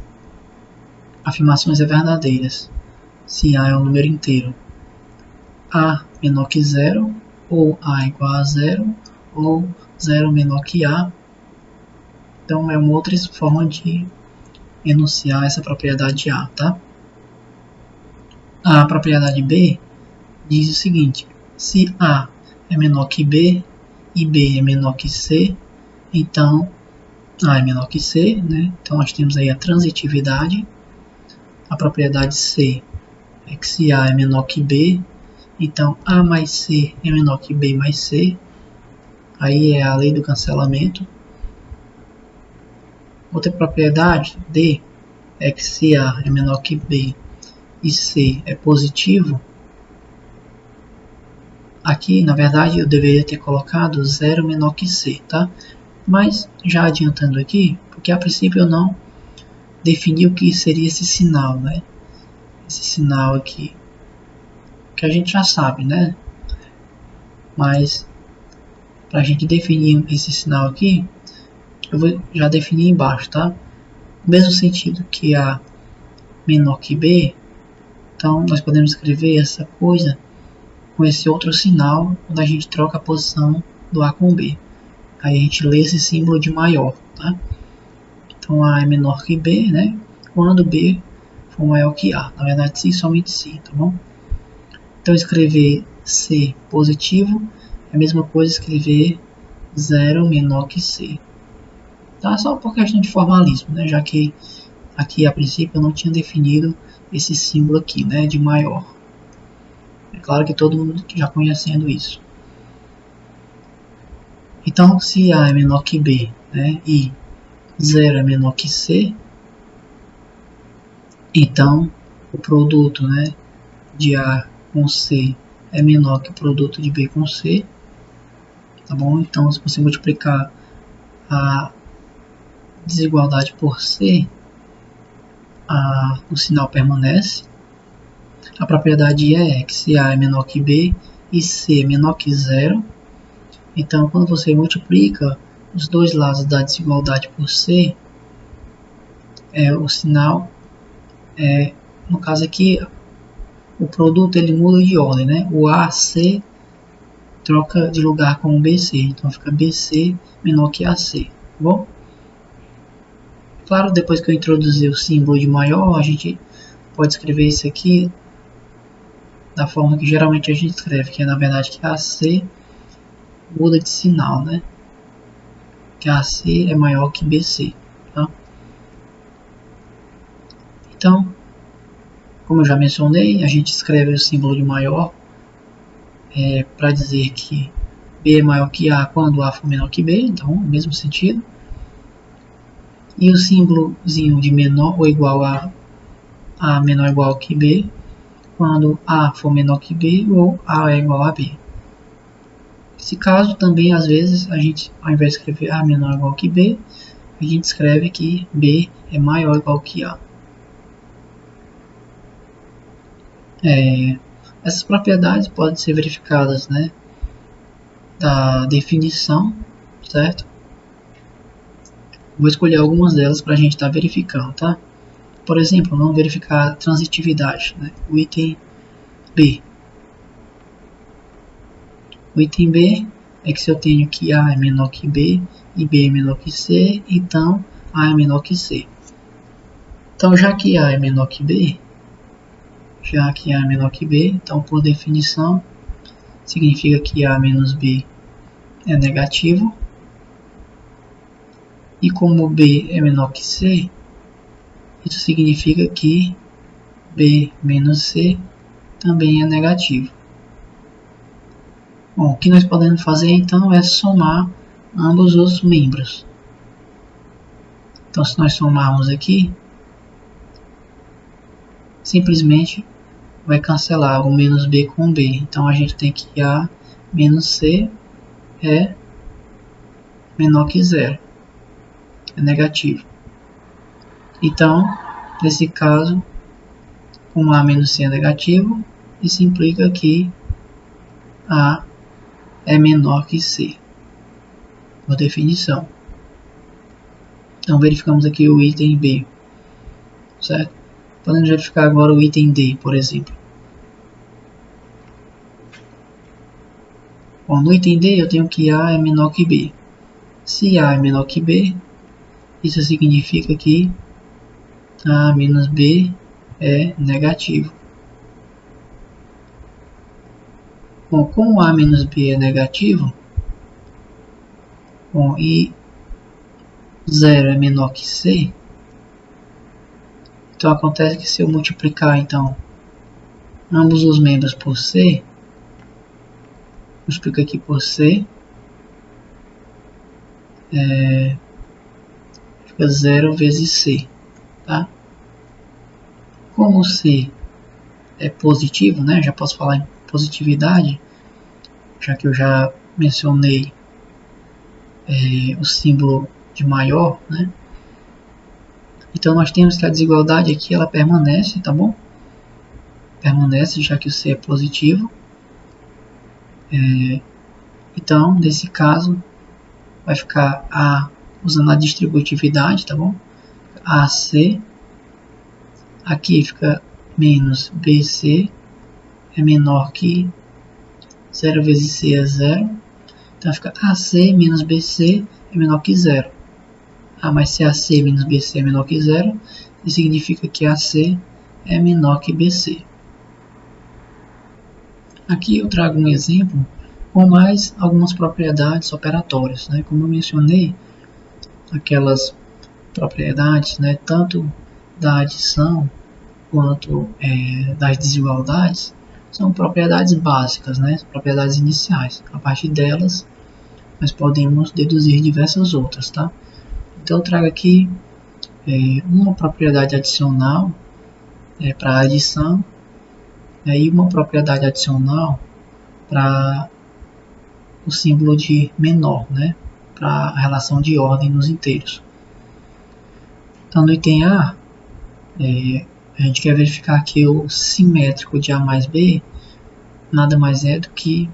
afirmações é verdadeira se A é um número inteiro. A menor que zero, ou A igual a zero, ou zero menor que A. Então é uma outra forma de enunciar essa propriedade A, tá? A propriedade B diz o seguinte: se A é menor que B e B é menor que C, então A é menor que C, né? Então nós temos aí a transitividade. A propriedade C é que se A é menor que B, então A mais C é menor que B mais C. Aí é a lei do cancelamento. Outra propriedade, D, é que se A é menor que B e C é positivo, aqui na verdade eu deveria ter colocado 0 menor que C, tá? Mas já adiantando aqui, porque a princípio eu não defini o que seria esse sinal, né? Esse sinal aqui, que a gente já sabe, né? Mas para a gente definir esse sinal aqui, eu vou já definir embaixo, tá? No mesmo sentido que A menor que B, então nós podemos escrever essa coisa com esse outro sinal quando a gente troca a posição do A com B. Aí a gente lê esse símbolo de maior, tá? Então A é menor que B, né? Quando B for maior que A. Na verdade, sim, somente sim, tá bom? Então escrever C positivo é a mesma coisa escrever 0 menor que C. Tá? Só por questão de formalismo, né? Já que aqui a princípio eu não tinha definido esse símbolo aqui, né? De maior. É claro que todo mundo já conhecendo isso. Então, se A é menor que B, né? E 0 é menor que C, então o produto, né, de A com C é menor que o produto de B com C, tá bom? Então, se você multiplicar a desigualdade por C, o sinal permanece. A propriedade é que se A é menor que B e C é menor que zero, então quando você multiplica os dois lados da desigualdade por C, o sinal no caso aqui, o produto ele muda de ordem, né? O AC troca de lugar com o BC, então fica BC menor que AC, tá bom? Claro, depois que eu introduzir o símbolo de maior, a gente pode escrever isso aqui da forma que geralmente a gente escreve, que é na verdade que AC muda de sinal, né? Que AC é maior que BC, tá? Então, como eu já mencionei, a gente escreve o símbolo de maior para dizer que B é maior que A quando A for menor que B, então, no mesmo sentido. E o símbolozinho de menor ou igual a A menor ou igual que B, quando A for menor que B ou A é igual a B. Nesse caso, também, às vezes, a gente, ao invés de escrever A menor ou igual que B, a gente escreve que B é maior ou igual que A. Essas propriedades podem ser verificadas, né, da definição, certo? Vou escolher algumas delas para a gente estar verificando, tá? Por exemplo, vamos verificar a transitividade, né? O item B. O item B é que se eu tenho que A é menor que B e B é menor que C, então A é menor que C. Então, já que A é menor que B, então por definição significa que A menos B é negativo. E como B é menor que C, isso significa que B menos C também é negativo. Bom, o que nós podemos fazer então é somar ambos os membros. Então, se nós somarmos aqui, simplesmente vai cancelar o menos B com B. Então, a gente tem que A menos C é menor que zero. É negativo. Então, nesse caso, como A menos C é negativo, isso implica que A é menor que C, por definição. Então, verificamos aqui o item B, certo? Podemos verificar agora o item D, por exemplo. Bom, no item D eu tenho que A é menor que B. Se A é menor que B, isso significa que A menos B é negativo. Bom, como A menos B é negativo, bom, e 0 é menor que C, então acontece que se eu multiplicar então ambos os membros por C, multiplico aqui por C, fica 0 vezes C, tá? Como C é positivo, né? Já posso falar em positividade, já que eu já mencionei o símbolo de maior, né? Então nós temos que a desigualdade aqui ela permanece, tá bom? Permanece, já que o C é positivo. Então, nesse caso, vai ficar A usando a distributividade, tá bom? AC, aqui fica menos BC, é menor que 0 vezes C é 0. Então fica AC menos BC é menor que 0. Mas se AC menos BC é menor que 0, isso significa que AC é menor que BC. Aqui eu trago um exemplo com mais algumas propriedades operatórias, né? Como eu mencionei, aquelas propriedades, né, tanto da adição quanto das desigualdades, são propriedades básicas, né, propriedades iniciais. A partir delas, nós podemos deduzir diversas outras, tá? Então, eu trago aqui uma propriedade adicional para adição e uma propriedade adicional para o símbolo de menor, né, para a relação de ordem nos inteiros. Então, no item A, a gente quer verificar que o simétrico de A mais B nada mais é do que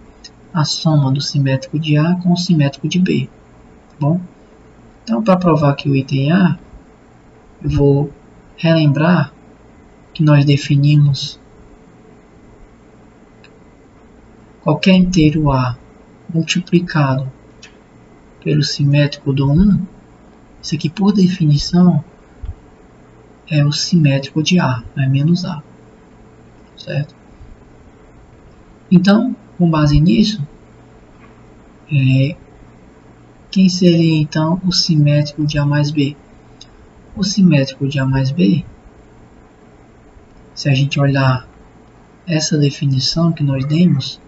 a soma do simétrico de A com o simétrico de B. Tá bom? Então, para provar que o item A, eu vou relembrar que nós definimos qualquer inteiro A multiplicado pelo simétrico do 1. Isso aqui, por definição, é o simétrico de A, é menos A, certo? Então, com base nisso, quem seria então o simétrico de A mais B? O simétrico de A mais B, se a gente olhar essa definição que nós demos,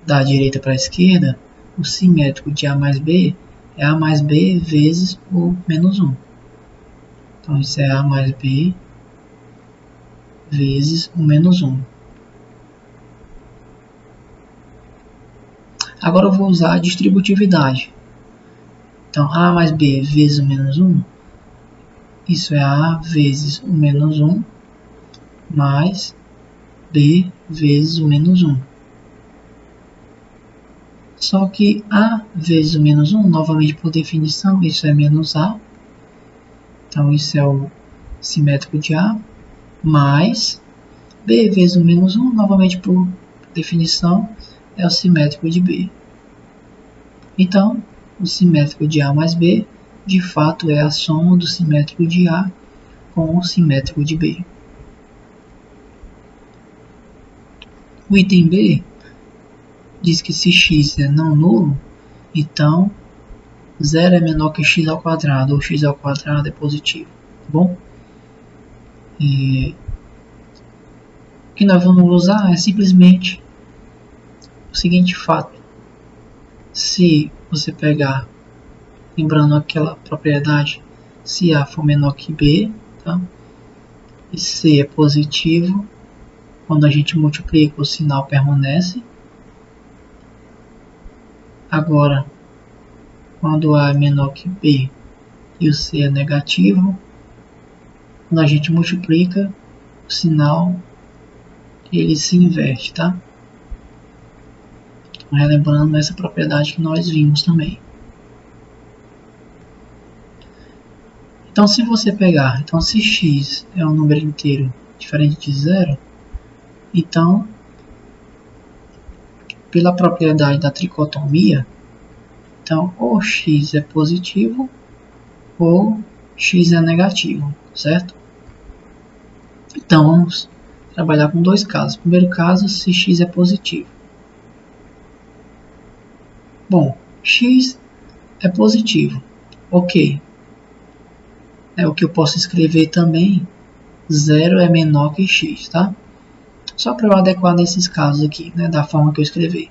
da direita para a esquerda, o simétrico de A mais B é A mais B vezes o menos 1. Então, isso é A mais B vezes o menos 1. Agora eu vou usar a distributividade. Então, A mais B vezes o menos 1, isso é A vezes o menos 1, mais B vezes o menos 1. Só que A vezes o menos 1, novamente por definição, isso é menos A. Então, isso é o simétrico de A, mais B vezes o menos 1, novamente por definição, é o simétrico de B. Então, o simétrico de A mais B, de fato, é a soma do simétrico de A com o simétrico de B. O item B diz que se x é não nulo, então 0 é menor que x ao quadrado, ou x ao quadrado é positivo. Tá bom? O que nós vamos usar é simplesmente o seguinte fato. Se você pegar, lembrando aquela propriedade, se A for menor que B, tá? E C é positivo, quando a gente multiplica o sinal permanece. Agora, quando A é menor que B e o C é negativo, quando a gente multiplica, o sinal ele se inverte, tá? Então, relembrando essa propriedade que nós vimos também. Então, se você pegar, então se x é um número inteiro diferente de zero, então, pela propriedade da tricotomia, então ou x é positivo ou x é negativo, certo? Então, vamos trabalhar com dois casos. Primeiro caso, se x é positivo. Bom, x é positivo, ok. É o que eu posso escrever também, 0 é menor que x, tá? Só para eu adequar nesses casos aqui, né, da forma que eu escrevi.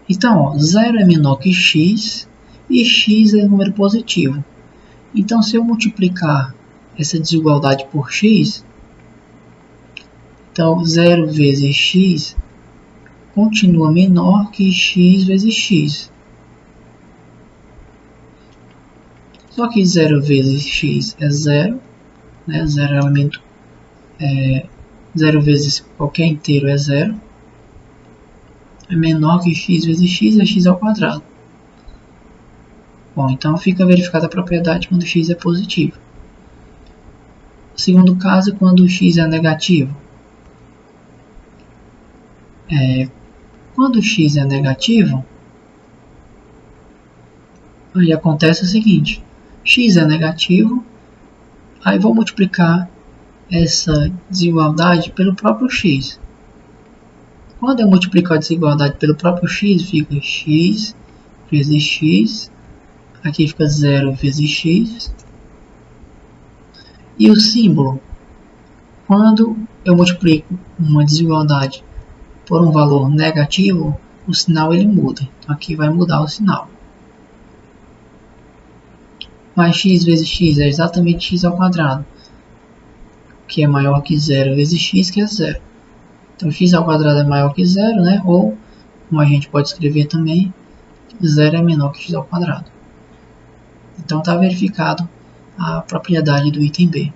Então, ó, 0 é menor que x e x é número positivo. Então, se eu multiplicar essa desigualdade por x, então 0 vezes x continua menor que x vezes x. Só que 0 vezes x é 0, né? 0 é elemento, 0 vezes qualquer inteiro é 0. É menor que x vezes x é x ao quadrado. Bom, então fica verificada a propriedade quando x é positivo. O segundo caso é quando x é negativo. Quando x é negativo, aí acontece o seguinte, x é negativo, aí vou multiplicar essa desigualdade pelo próprio x. Quando eu multiplico a desigualdade pelo próprio x, fica x vezes x, aqui fica 0 vezes x, e o símbolo, quando eu multiplico uma desigualdade por um valor negativo, o sinal ele muda. Então aqui vai mudar o sinal. Mas x vezes x é exatamente x ao quadrado, que é maior que 0 vezes x, que é 0. Então x ao quadrado é maior que 0, né? Ou, como a gente pode escrever também, 0 é menor que x ao quadrado. Então está verificado a propriedade do item B.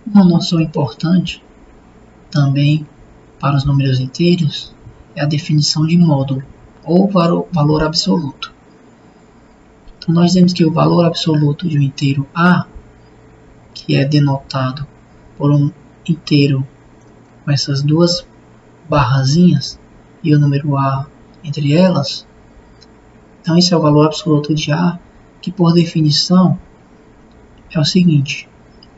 Uma noção importante também para os números inteiros é a definição de módulo ou valor absoluto. Então nós temos que o valor absoluto de um inteiro A, que é denotado por um inteiro com essas duas barrazinhas e o número A entre elas, Então esse é o valor absoluto de A, que por definição é o seguinte,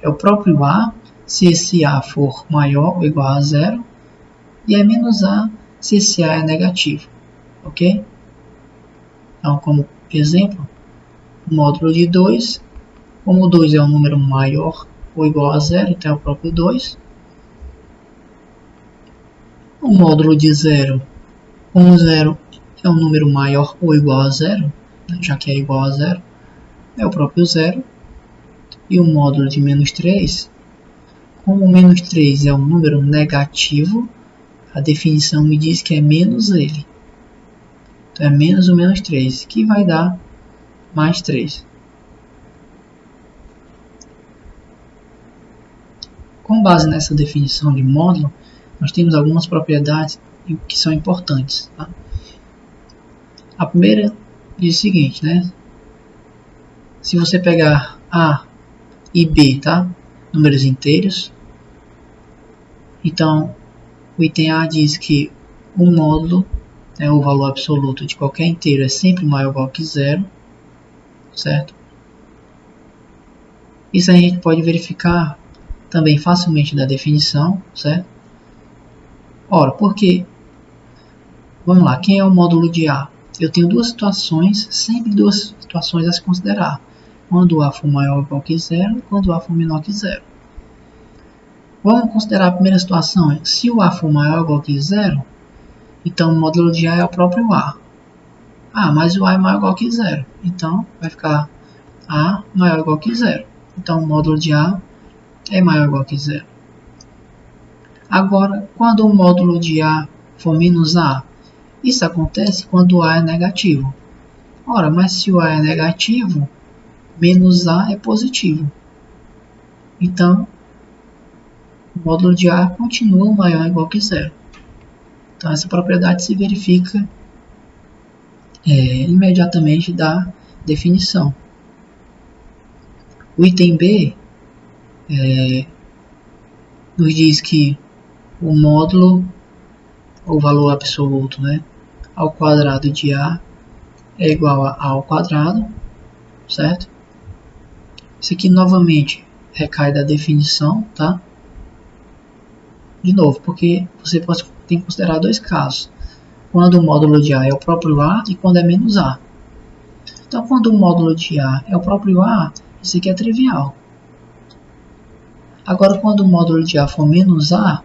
é o próprio A se esse A for maior ou igual a zero, e é menos A se esse A é negativo, ok? Então, como exemplo, o módulo de 2, como o 2 é um número maior ou igual a zero, então é o próprio 2. O módulo de 0, como 0 é um número maior ou igual a zero, já que é igual a zero, é o próprio 0. E o módulo de menos 3, como o menos 3 é um número negativo, a definição me diz que é menos ele. Então é menos o menos 3, que vai dar mais 3. Com base nessa definição de módulo, nós temos algumas propriedades que são importantes. Tá? A primeira diz o seguinte, né? Se você pegar A e B, tá? Números inteiros, então o item A diz que o módulo, né, o valor absoluto de qualquer inteiro é sempre maior ou igual que zero, certo? Isso a gente pode verificar também facilmente da definição, certo? Ora, porque, vamos lá, quem é o módulo de A? Eu tenho duas situações, sempre duas situações a se considerar. Quando A for maior ou igual que zero, e quando A for menor que zero. Vamos considerar a primeira situação, se o A for maior ou igual que zero, então o módulo de A é o próprio A. Ah, mas o A é maior ou igual que zero, então vai ficar A maior ou igual que zero. Então o módulo de A é maior ou igual que zero. Agora, quando o módulo de A for menos A, isso acontece quando o A é negativo. Ora, mas se o A é negativo, menos A é positivo. Então, o módulo de A continua maior ou igual que zero. Então, essa propriedade se verifica imediatamente da definição. O item B nos diz que o módulo, ou valor absoluto, né, ao quadrado de A é igual a A ao quadrado, certo? Isso aqui novamente recai da definição, tá? De novo, porque você tem que considerar dois casos. Quando o módulo de A é o próprio A e quando é menos A. Então, quando o módulo de A é o próprio A, isso aqui é trivial. Agora, quando o módulo de A for menos A,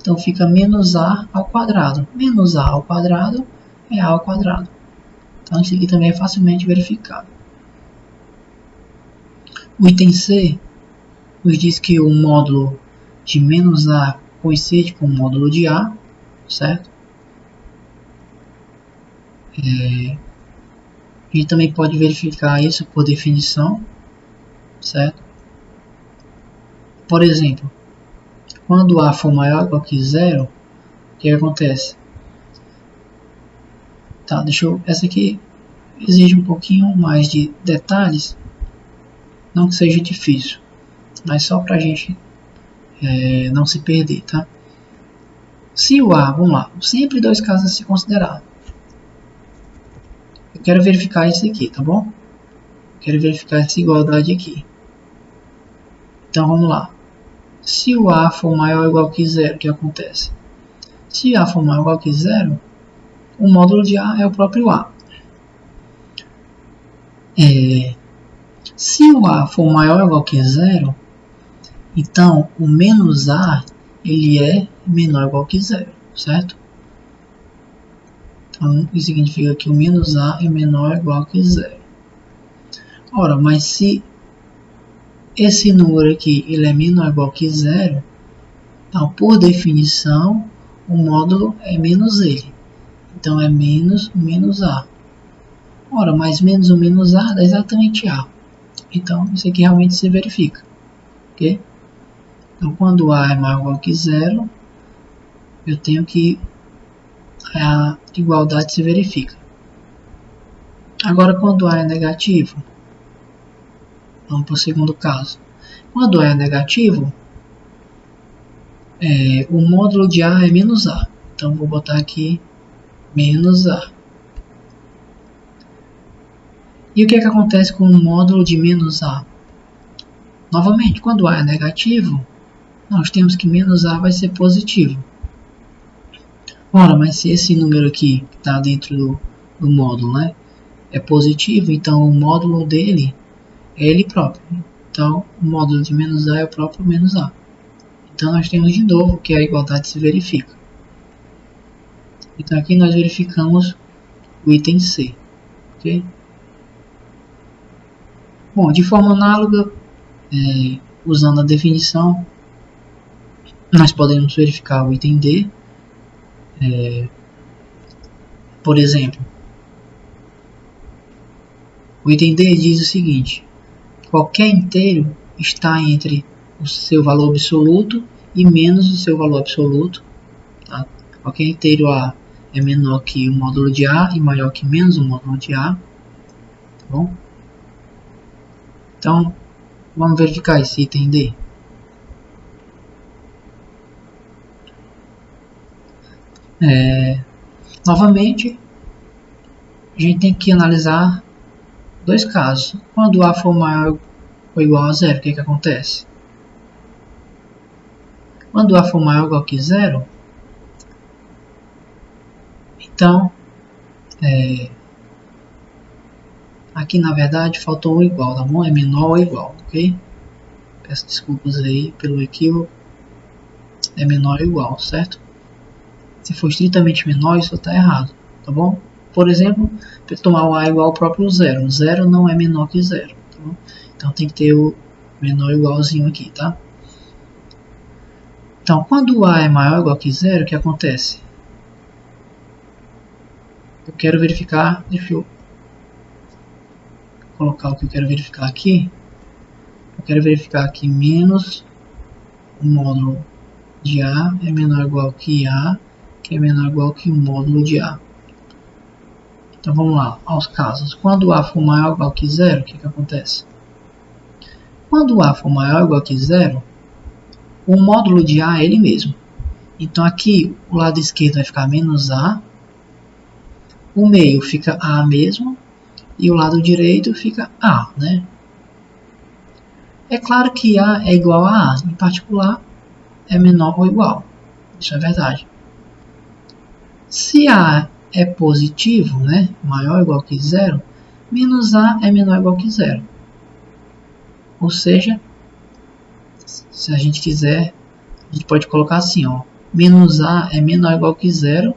então fica menos A ao quadrado. Menos A ao quadrado é A ao quadrado. Então, isso aqui também é facilmente verificado. O item C nos diz que o módulo de menos A coincide com o módulo de A, certo? A gente também pode verificar isso por definição, certo? Por exemplo, quando A for maior ou igual que zero, o que acontece? Tá, essa aqui exige um pouquinho mais de detalhes, não que seja difícil, mas só para a gente não se perder, tá? Se o A, vamos lá, sempre dois casos a se considerar. Eu quero verificar isso aqui, tá bom? Quero verificar essa igualdade aqui. Então vamos lá. Se o A for maior ou igual que zero, o que acontece? Se A for maior ou igual que zero, o módulo de A é o próprio A. Se o A for maior ou igual que zero, então o menos A ele é menor ou igual que zero, certo? Então isso significa que o menos A é menor ou igual que zero. Ora, mas se esse número aqui ele é menor ou igual que zero, então por definição o módulo é menos ele. Então é menos o menos A. Ora, mas menos o menos A dá exatamente A. Então isso aqui realmente se verifica. Ok? Então quando A é maior ou igual que zero, eu tenho que a igualdade se verifica. Agora quando A é negativo, vamos para o segundo caso. Quando A é negativo, o módulo de A é menos A. Então vou botar aqui menos A. E o que acontece com o módulo de menos A? Novamente, quando A é negativo, nós temos que menos A vai ser positivo. Ora, mas se esse número aqui que está dentro do módulo, né, é positivo, então o módulo dele é ele próprio. Então, o módulo de menos A é o próprio menos A. Então, nós temos de novo que a igualdade se verifica. Então, aqui nós verificamos o item C. Okay? Bom, de forma análoga, usando a definição, nós podemos verificar o item D. Por exemplo, o item D diz o seguinte: qualquer inteiro está entre o seu valor absoluto e menos o seu valor absoluto. Tá? Qualquer inteiro A é menor que o módulo de A e maior que menos o módulo de A. Tá bom? Então, vamos verificar esse item D. Novamente, a gente tem que analisar dois casos. Quando A for maior ou igual a zero, o que acontece? Quando A for maior ou igual que zero, então, aqui na verdade faltou um igual, tá bom? É menor ou igual, ok? Peço desculpas aí pelo equívoco. É menor ou igual, certo? Se for estritamente menor, isso está errado, tá bom? Por exemplo, para tomar o A igual ao próprio zero. Zero não é menor que zero, tá bom? Então tem que ter o menor igualzinho aqui, tá? Então, quando o A é maior ou igual que zero, o que acontece? Eu quero verificar, deixa eu colocar o que eu quero verificar aqui. Eu quero verificar aqui menos o módulo de A é menor ou igual que A, que é menor ou igual que o módulo de A. Então vamos lá, aos casos. Quando A for maior ou igual que zero, o que acontece? Quando A for maior ou igual que zero, o módulo de A é ele mesmo. Então aqui o lado esquerdo vai ficar menos A, o meio fica A mesmo, e o lado direito fica A, né? É claro que A é igual a A, em particular é menor ou igual. Isso é verdade. Se A é positivo, né, maior ou igual que zero, menos A é menor ou igual que zero. Ou seja, se a gente quiser, a gente pode colocar assim, ó, menos A é menor ou igual que zero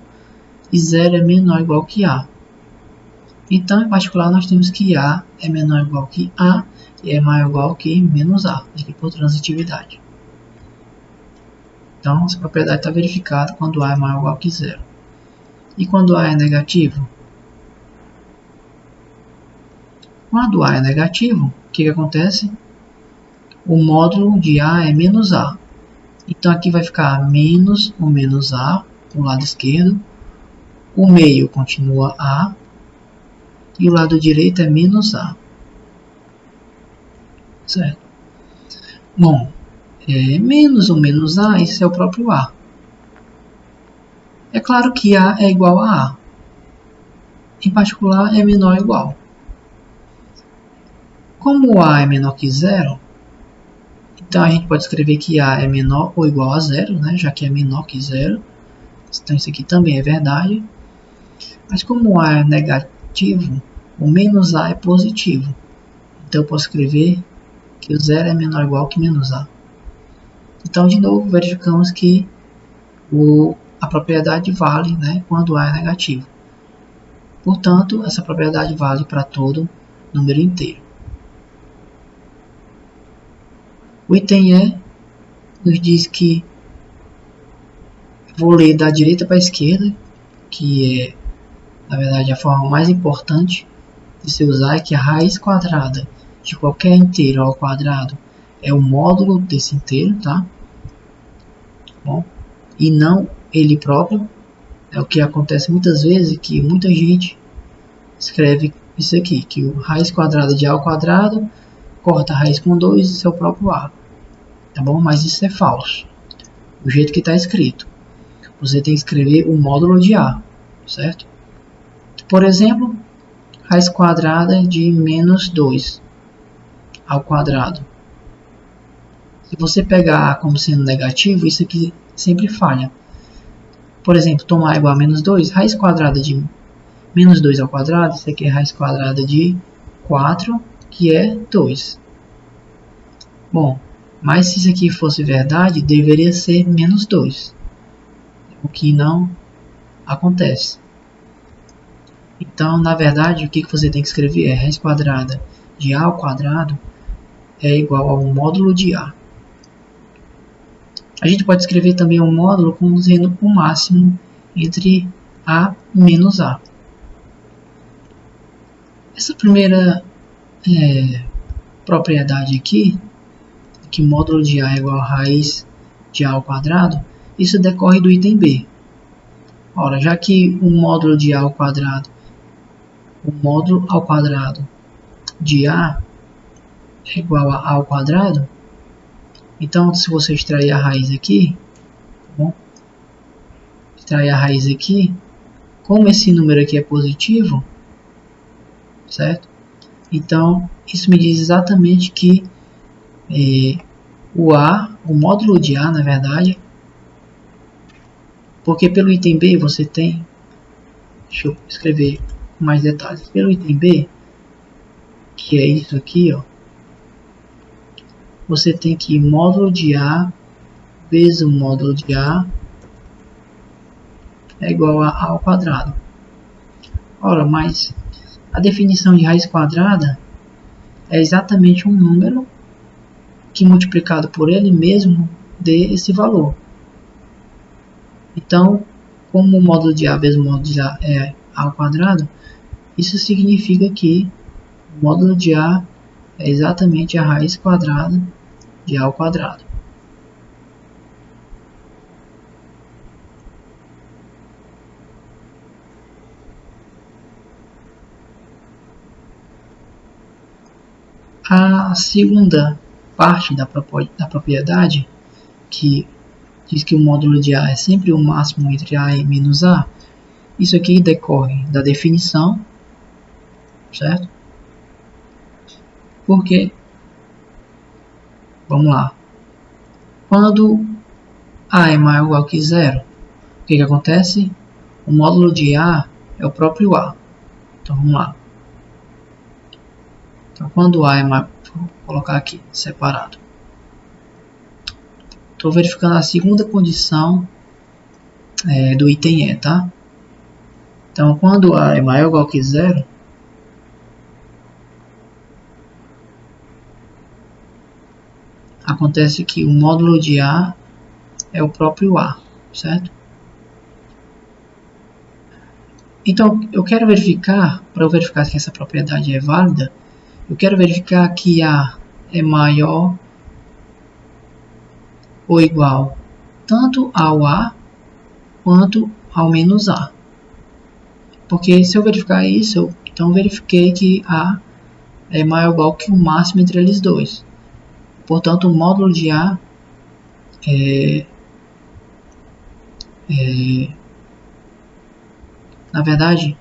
e zero é menor ou igual que A. Então, em particular, nós temos que A é menor ou igual que A e é maior ou igual que menos A, aqui por transitividade. Então, essa propriedade está verificada quando A é maior ou igual que zero. E quando A é negativo? Quando A é negativo, o que acontece? O módulo de A é menos A. Então aqui vai ficar menos o menos A, o lado esquerdo. O meio continua A. E o lado direito é menos A. Certo? Bom, menos o menos A, isso é o próprio A. É claro que A é igual a A. Em particular, é menor ou igual. Como A é menor que zero, então a gente pode escrever que A é menor ou igual a zero, né, já que é menor que zero. Então isso aqui também é verdade. Mas como A é negativo, o menos A é positivo. Então eu posso escrever que o zero é menor ou igual que menos A. Então, de novo, verificamos que a propriedade vale, né, quando A é negativo. Portanto, essa propriedade vale para todo número inteiro. O item E nos diz que, vou ler da direita para a esquerda, que é, na verdade, a forma mais importante de se usar, é que a raiz quadrada de qualquer inteiro ao quadrado é o módulo desse inteiro, tá? Bom, e não ele próprio. É o que acontece muitas vezes, que muita gente escreve isso aqui, que o raiz quadrada de A ao quadrado corta a raiz com 2 e seu próprio A. Tá bom? Mas isso é falso. O jeito que está escrito. Você tem que escrever o módulo de A, certo? Por exemplo, raiz quadrada de menos 2 ao quadrado. Se você pegar A como sendo negativo, isso aqui sempre falha. Por exemplo, tomar igual a menos 2, raiz quadrada de menos 2 ao quadrado, isso aqui é raiz quadrada de 4, que é 2. Bom, mas se isso aqui fosse verdade, deveria ser menos 2, o que não acontece. Então, na verdade, o que você tem que escrever é raiz quadrada de A ao quadrado é igual ao módulo de A. A gente pode escrever também um módulo como sendo o máximo entre A e menos A. Essa primeira propriedade aqui, que módulo de A é igual a raiz de A ao quadrado, isso decorre do item B. Ora, já que o módulo de A ao quadrado, o módulo ao quadrado de A é igual a A ao quadrado, então se você extrair a raiz aqui, bom, extrair a raiz aqui, como esse número aqui é positivo, certo? Então, isso me diz exatamente que o módulo de A, na verdade, porque pelo item B você tem, deixa eu escrever com mais detalhes, pelo item B, que é isso aqui, ó, você tem que módulo de A vezes o módulo de A é igual a A ao quadrado. Ora, mas a definição de raiz quadrada é exatamente um número que multiplicado por ele mesmo dê esse valor. Então, como o módulo de A vezes o módulo de A é A ao quadrado, isso significa que o módulo de A é exatamente a raiz quadrada de A ao quadrado. A segunda parte da propriedade, que diz que o módulo de A é sempre o máximo entre A e menos A, isso aqui decorre da definição, certo? Porque, vamos lá, quando A é maior ou igual que zero, o que acontece? O módulo de A é o próprio A. Então vamos lá. Então quando A é maior, vou colocar aqui separado. Estou verificando a segunda condição do item E, tá? Então quando A é maior ou igual que zero, acontece que o módulo de A é o próprio A, certo? Então, eu quero verificar, para eu verificar que essa propriedade é válida, eu quero verificar que A é maior ou igual tanto ao A quanto ao menos A. Porque se eu verificar isso, então verifiquei que A é maior ou igual que o máximo entre eles dois. Portanto, o módulo de A na verdade,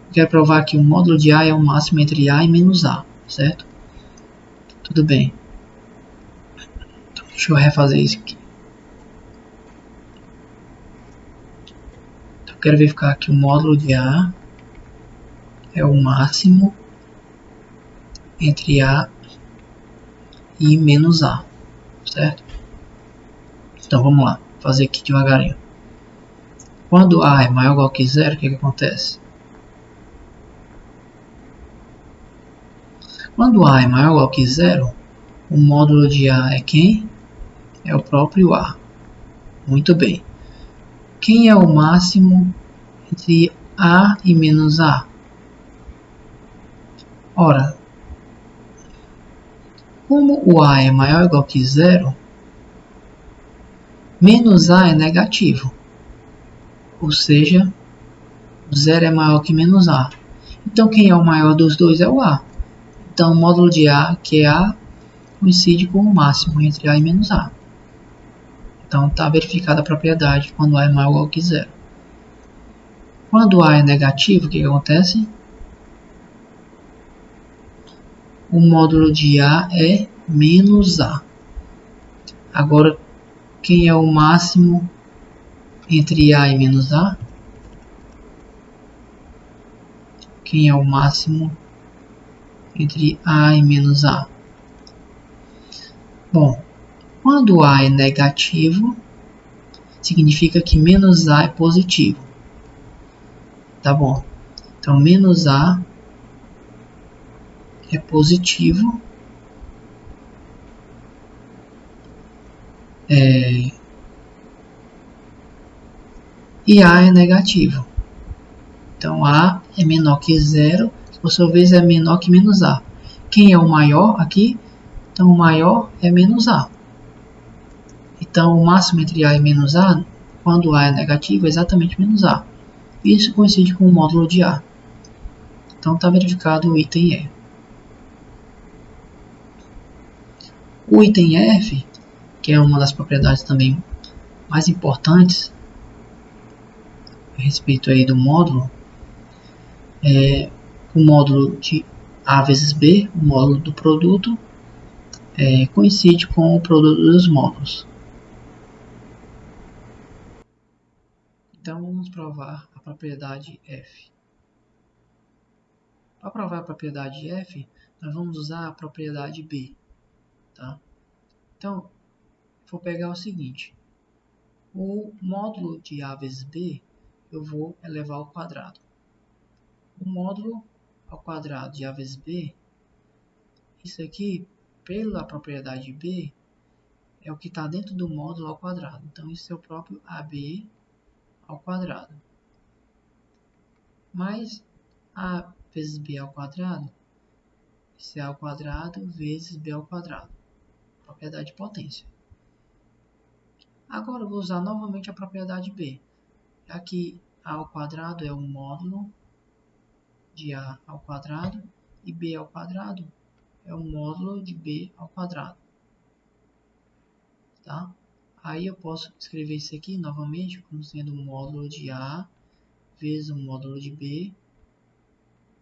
eu quero provar que o módulo de A é o máximo entre A e menos A, certo? Tudo bem. Então, deixa eu refazer isso aqui. Então, eu quero verificar que o módulo de A é o máximo entre A e menos A, certo? Então, vamos lá, fazer aqui devagarinho. Quando A é maior ou igual que zero, o que acontece? Quando A é maior ou igual que zero, o módulo de A é quem? É o próprio A. Muito bem. Quem é o máximo entre A e menos A? Ora, como o A é maior ou igual que zero, menos A é negativo. Ou seja, zero é maior que menos A. Então, quem é o maior dos dois é o A. Então, o módulo de A, que é A, coincide com o máximo entre A e menos A. Então, está verificada a propriedade quando A é maior ou igual que zero. Quando A é negativo, o que acontece? o módulo de A é menos A. Agora, quem é o máximo entre A e menos A? Quem é o máximo entre A e menos A? Bom, quando A é negativo, significa que menos A é positivo. Tá bom? Então, menos A é positivo. E A é negativo. Então, A é menor que zero, por sua vez é menor que menos A. Quem é o maior aqui? Então, o maior é menos A. Então, o máximo entre A e menos A, quando A é negativo, é exatamente menos A. Isso coincide com o módulo de A. Então, está verificado o item E. O item F, que é uma das propriedades também mais importantes a respeito aí do módulo, o módulo de A vezes B, o módulo do produto, coincide com o produto dos módulos. Então, vamos provar a propriedade F. Para provar a propriedade F, nós vamos usar a propriedade B. Tá? Então, vou pegar o seguinte. O módulo de A vezes B, eu vou elevar ao quadrado. O módulo ao quadrado de A vezes B, isso aqui, pela propriedade B, é o que está dentro do módulo ao quadrado. Então, isso é o próprio AB ao quadrado. Mais A vezes B ao quadrado, isso é A ao quadrado vezes B ao quadrado. Propriedade de potência. Agora eu vou usar novamente a propriedade B. Aqui A ao quadrado é o módulo de A ao quadrado e B ao quadrado é o módulo de B ao quadrado. Tá? Aí eu posso escrever isso aqui novamente como sendo o módulo de A vezes o módulo de B,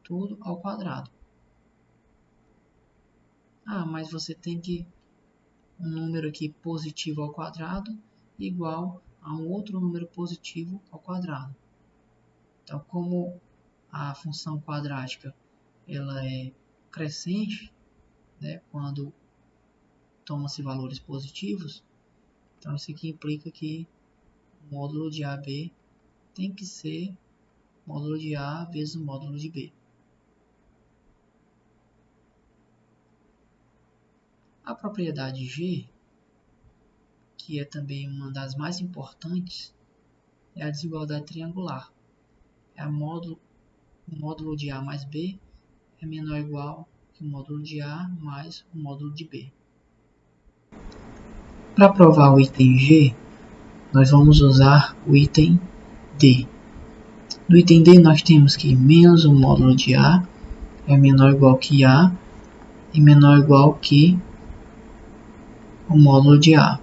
tudo ao quadrado. Ah, mas você tem que um número aqui positivo ao quadrado igual a um outro número positivo ao quadrado. Então, como a função quadrática ela é crescente, né, quando toma-se valores positivos, então isso aqui implica que o módulo de AB tem que ser módulo de A vezes o módulo de B. A propriedade G, que é também uma das mais importantes, é a desigualdade triangular. É o módulo de A mais B é menor ou igual que o módulo de A mais o módulo de B. Para provar o item G, nós vamos usar o item D. No item D, nós temos que menos o módulo de A é menor ou igual que A e menor ou igual que o módulo de A.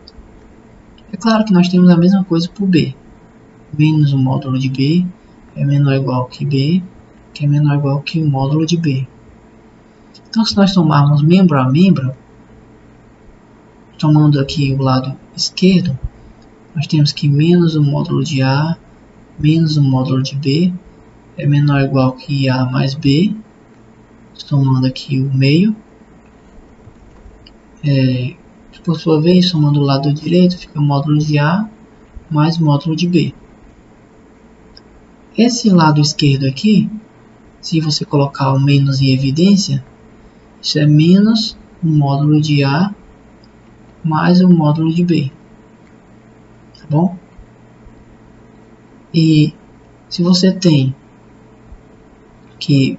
É claro que nós temos a mesma coisa para o B. Menos o módulo de B é menor ou igual que B, que é menor ou igual que o módulo de B. Então, se nós tomarmos membro a membro, tomando aqui o lado esquerdo, nós temos que menos o módulo de A menos o módulo de B é menor ou igual que A mais B, somando aqui o meio. Por sua vez, somando o lado direito, fica o módulo de A mais o módulo de B. Esse lado esquerdo aqui, se você colocar o menos em evidência, isso é menos o módulo de A mais o módulo de B. Tá bom? E se você tem que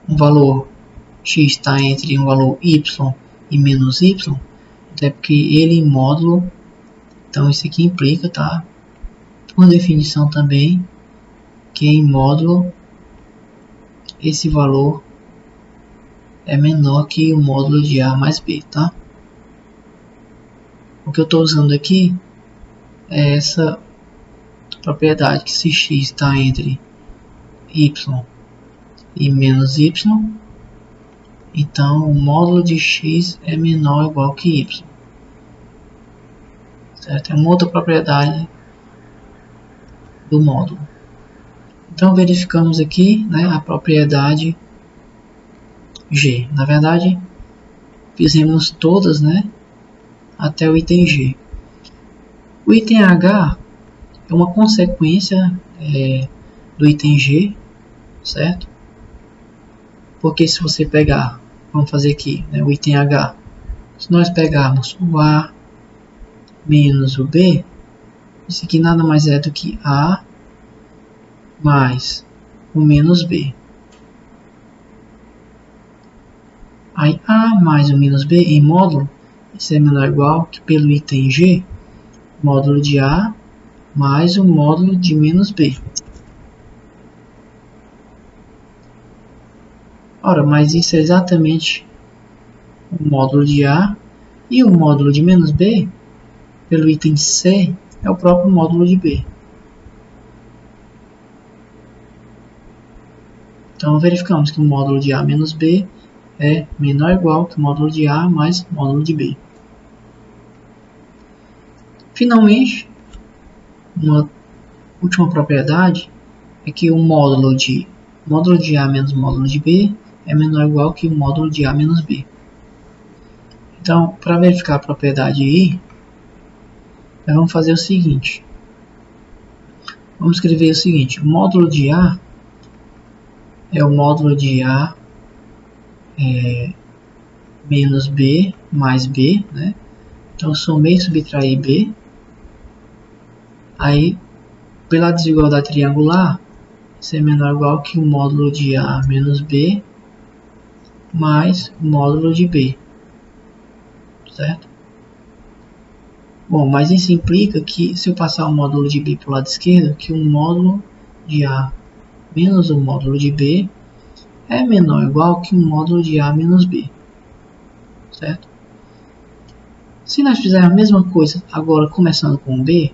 um valor x está entre um valor y e menos y, até porque ele em módulo, então isso aqui implica, tá? Por definição também, que em módulo esse valor é menor que o módulo de A mais B, tá? O que eu estou usando aqui é essa propriedade que se x está entre y e menos y, Então, o módulo de x é menor ou igual que y. Certo? É uma outra propriedade do módulo. Então, verificamos aqui, né, a propriedade G. Na verdade, fizemos todas, né, até o item G. O item H é uma consequência do item G, certo? Porque se você pegar, vamos fazer aqui, né, o item H, se nós pegarmos o A menos o B, isso aqui nada mais é do que A mais o menos B. Aí A mais o menos B em módulo, isso é menor ou igual que pelo item G, módulo de A mais o módulo de menos B. Ora, mas isso é exatamente o módulo de A e o módulo de menos B, pelo item C, é o próprio módulo de B. Então, verificamos que o módulo de A menos B é menor ou igual que o módulo de A mais o módulo de B. Finalmente, uma última propriedade é que o módulo de A menos o módulo de B é menor ou igual que o módulo de A menos B. Então, para verificar a propriedade I, nós vamos fazer o seguinte. Vamos escrever o seguinte: o módulo de A é o módulo de A menos B mais B, né? Então, eu somei e subtraí B. Aí, pela desigualdade triangular, isso é menor ou igual que o módulo de A menos B mais o módulo de B. Certo? Bom, mas isso implica que, se eu passar o módulo de B para o lado esquerdo, que o módulo de A menos o módulo de B é menor ou igual que o módulo de A menos B. Certo? Se nós fizermos a mesma coisa agora começando com B,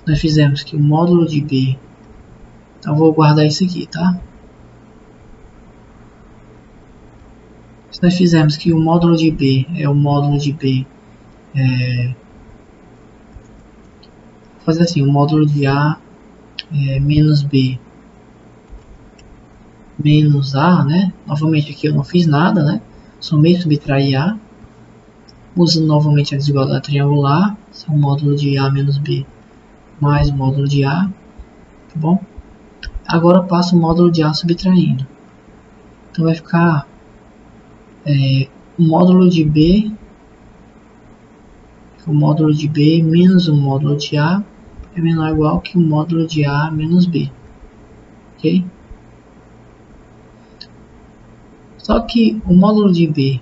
nós fizemos que o módulo de B, então vou guardar isso aqui, tá? Se nós fizermos que o módulo de B é o módulo de B, vou fazer assim, o módulo de A menos B menos A, né? Novamente aqui eu não fiz nada, né? Somei e subtraí A. Usando novamente a desigualdade triangular, são o módulo de A menos B mais o módulo de A, tá bom? Agora passo o módulo de A subtraindo. Então vai ficar o módulo de B menos o módulo de A é menor ou igual que o módulo de A menos B. Ok? Só que o módulo de B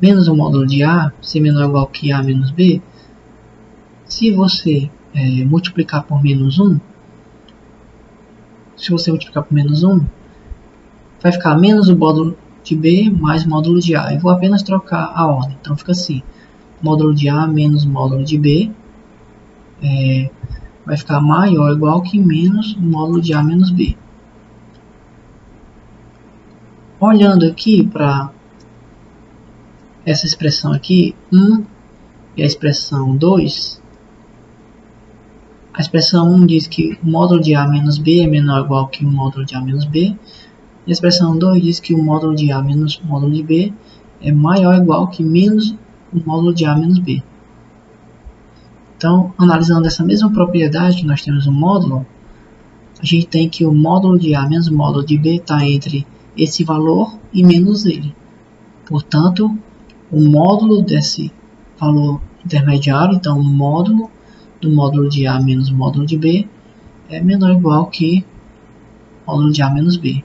menos o módulo de A ser menor ou igual que A menos B, se você multiplicar por menos 1, vai ficar menos o módulo de B mais o módulo de A. Eu vou apenas trocar a ordem. Então fica assim, módulo de A menos módulo de B vai ficar maior ou igual que menos o módulo de A menos B. Olhando aqui para essa expressão aqui, 1 e a expressão 2, a expressão 1 diz que o módulo de A menos B é menor ou igual que o módulo de A menos B. E a expressão 2 diz que o módulo de A menos o módulo de B é maior ou igual que menos o módulo de A menos B. Então, analisando essa mesma propriedade que nós temos no módulo, a gente tem que o módulo de A menos o módulo de B está entre esse valor e menos ele. Portanto, o módulo desse valor intermediário, então o módulo do módulo de A menos o módulo de B, é menor ou igual que o módulo de A menos B.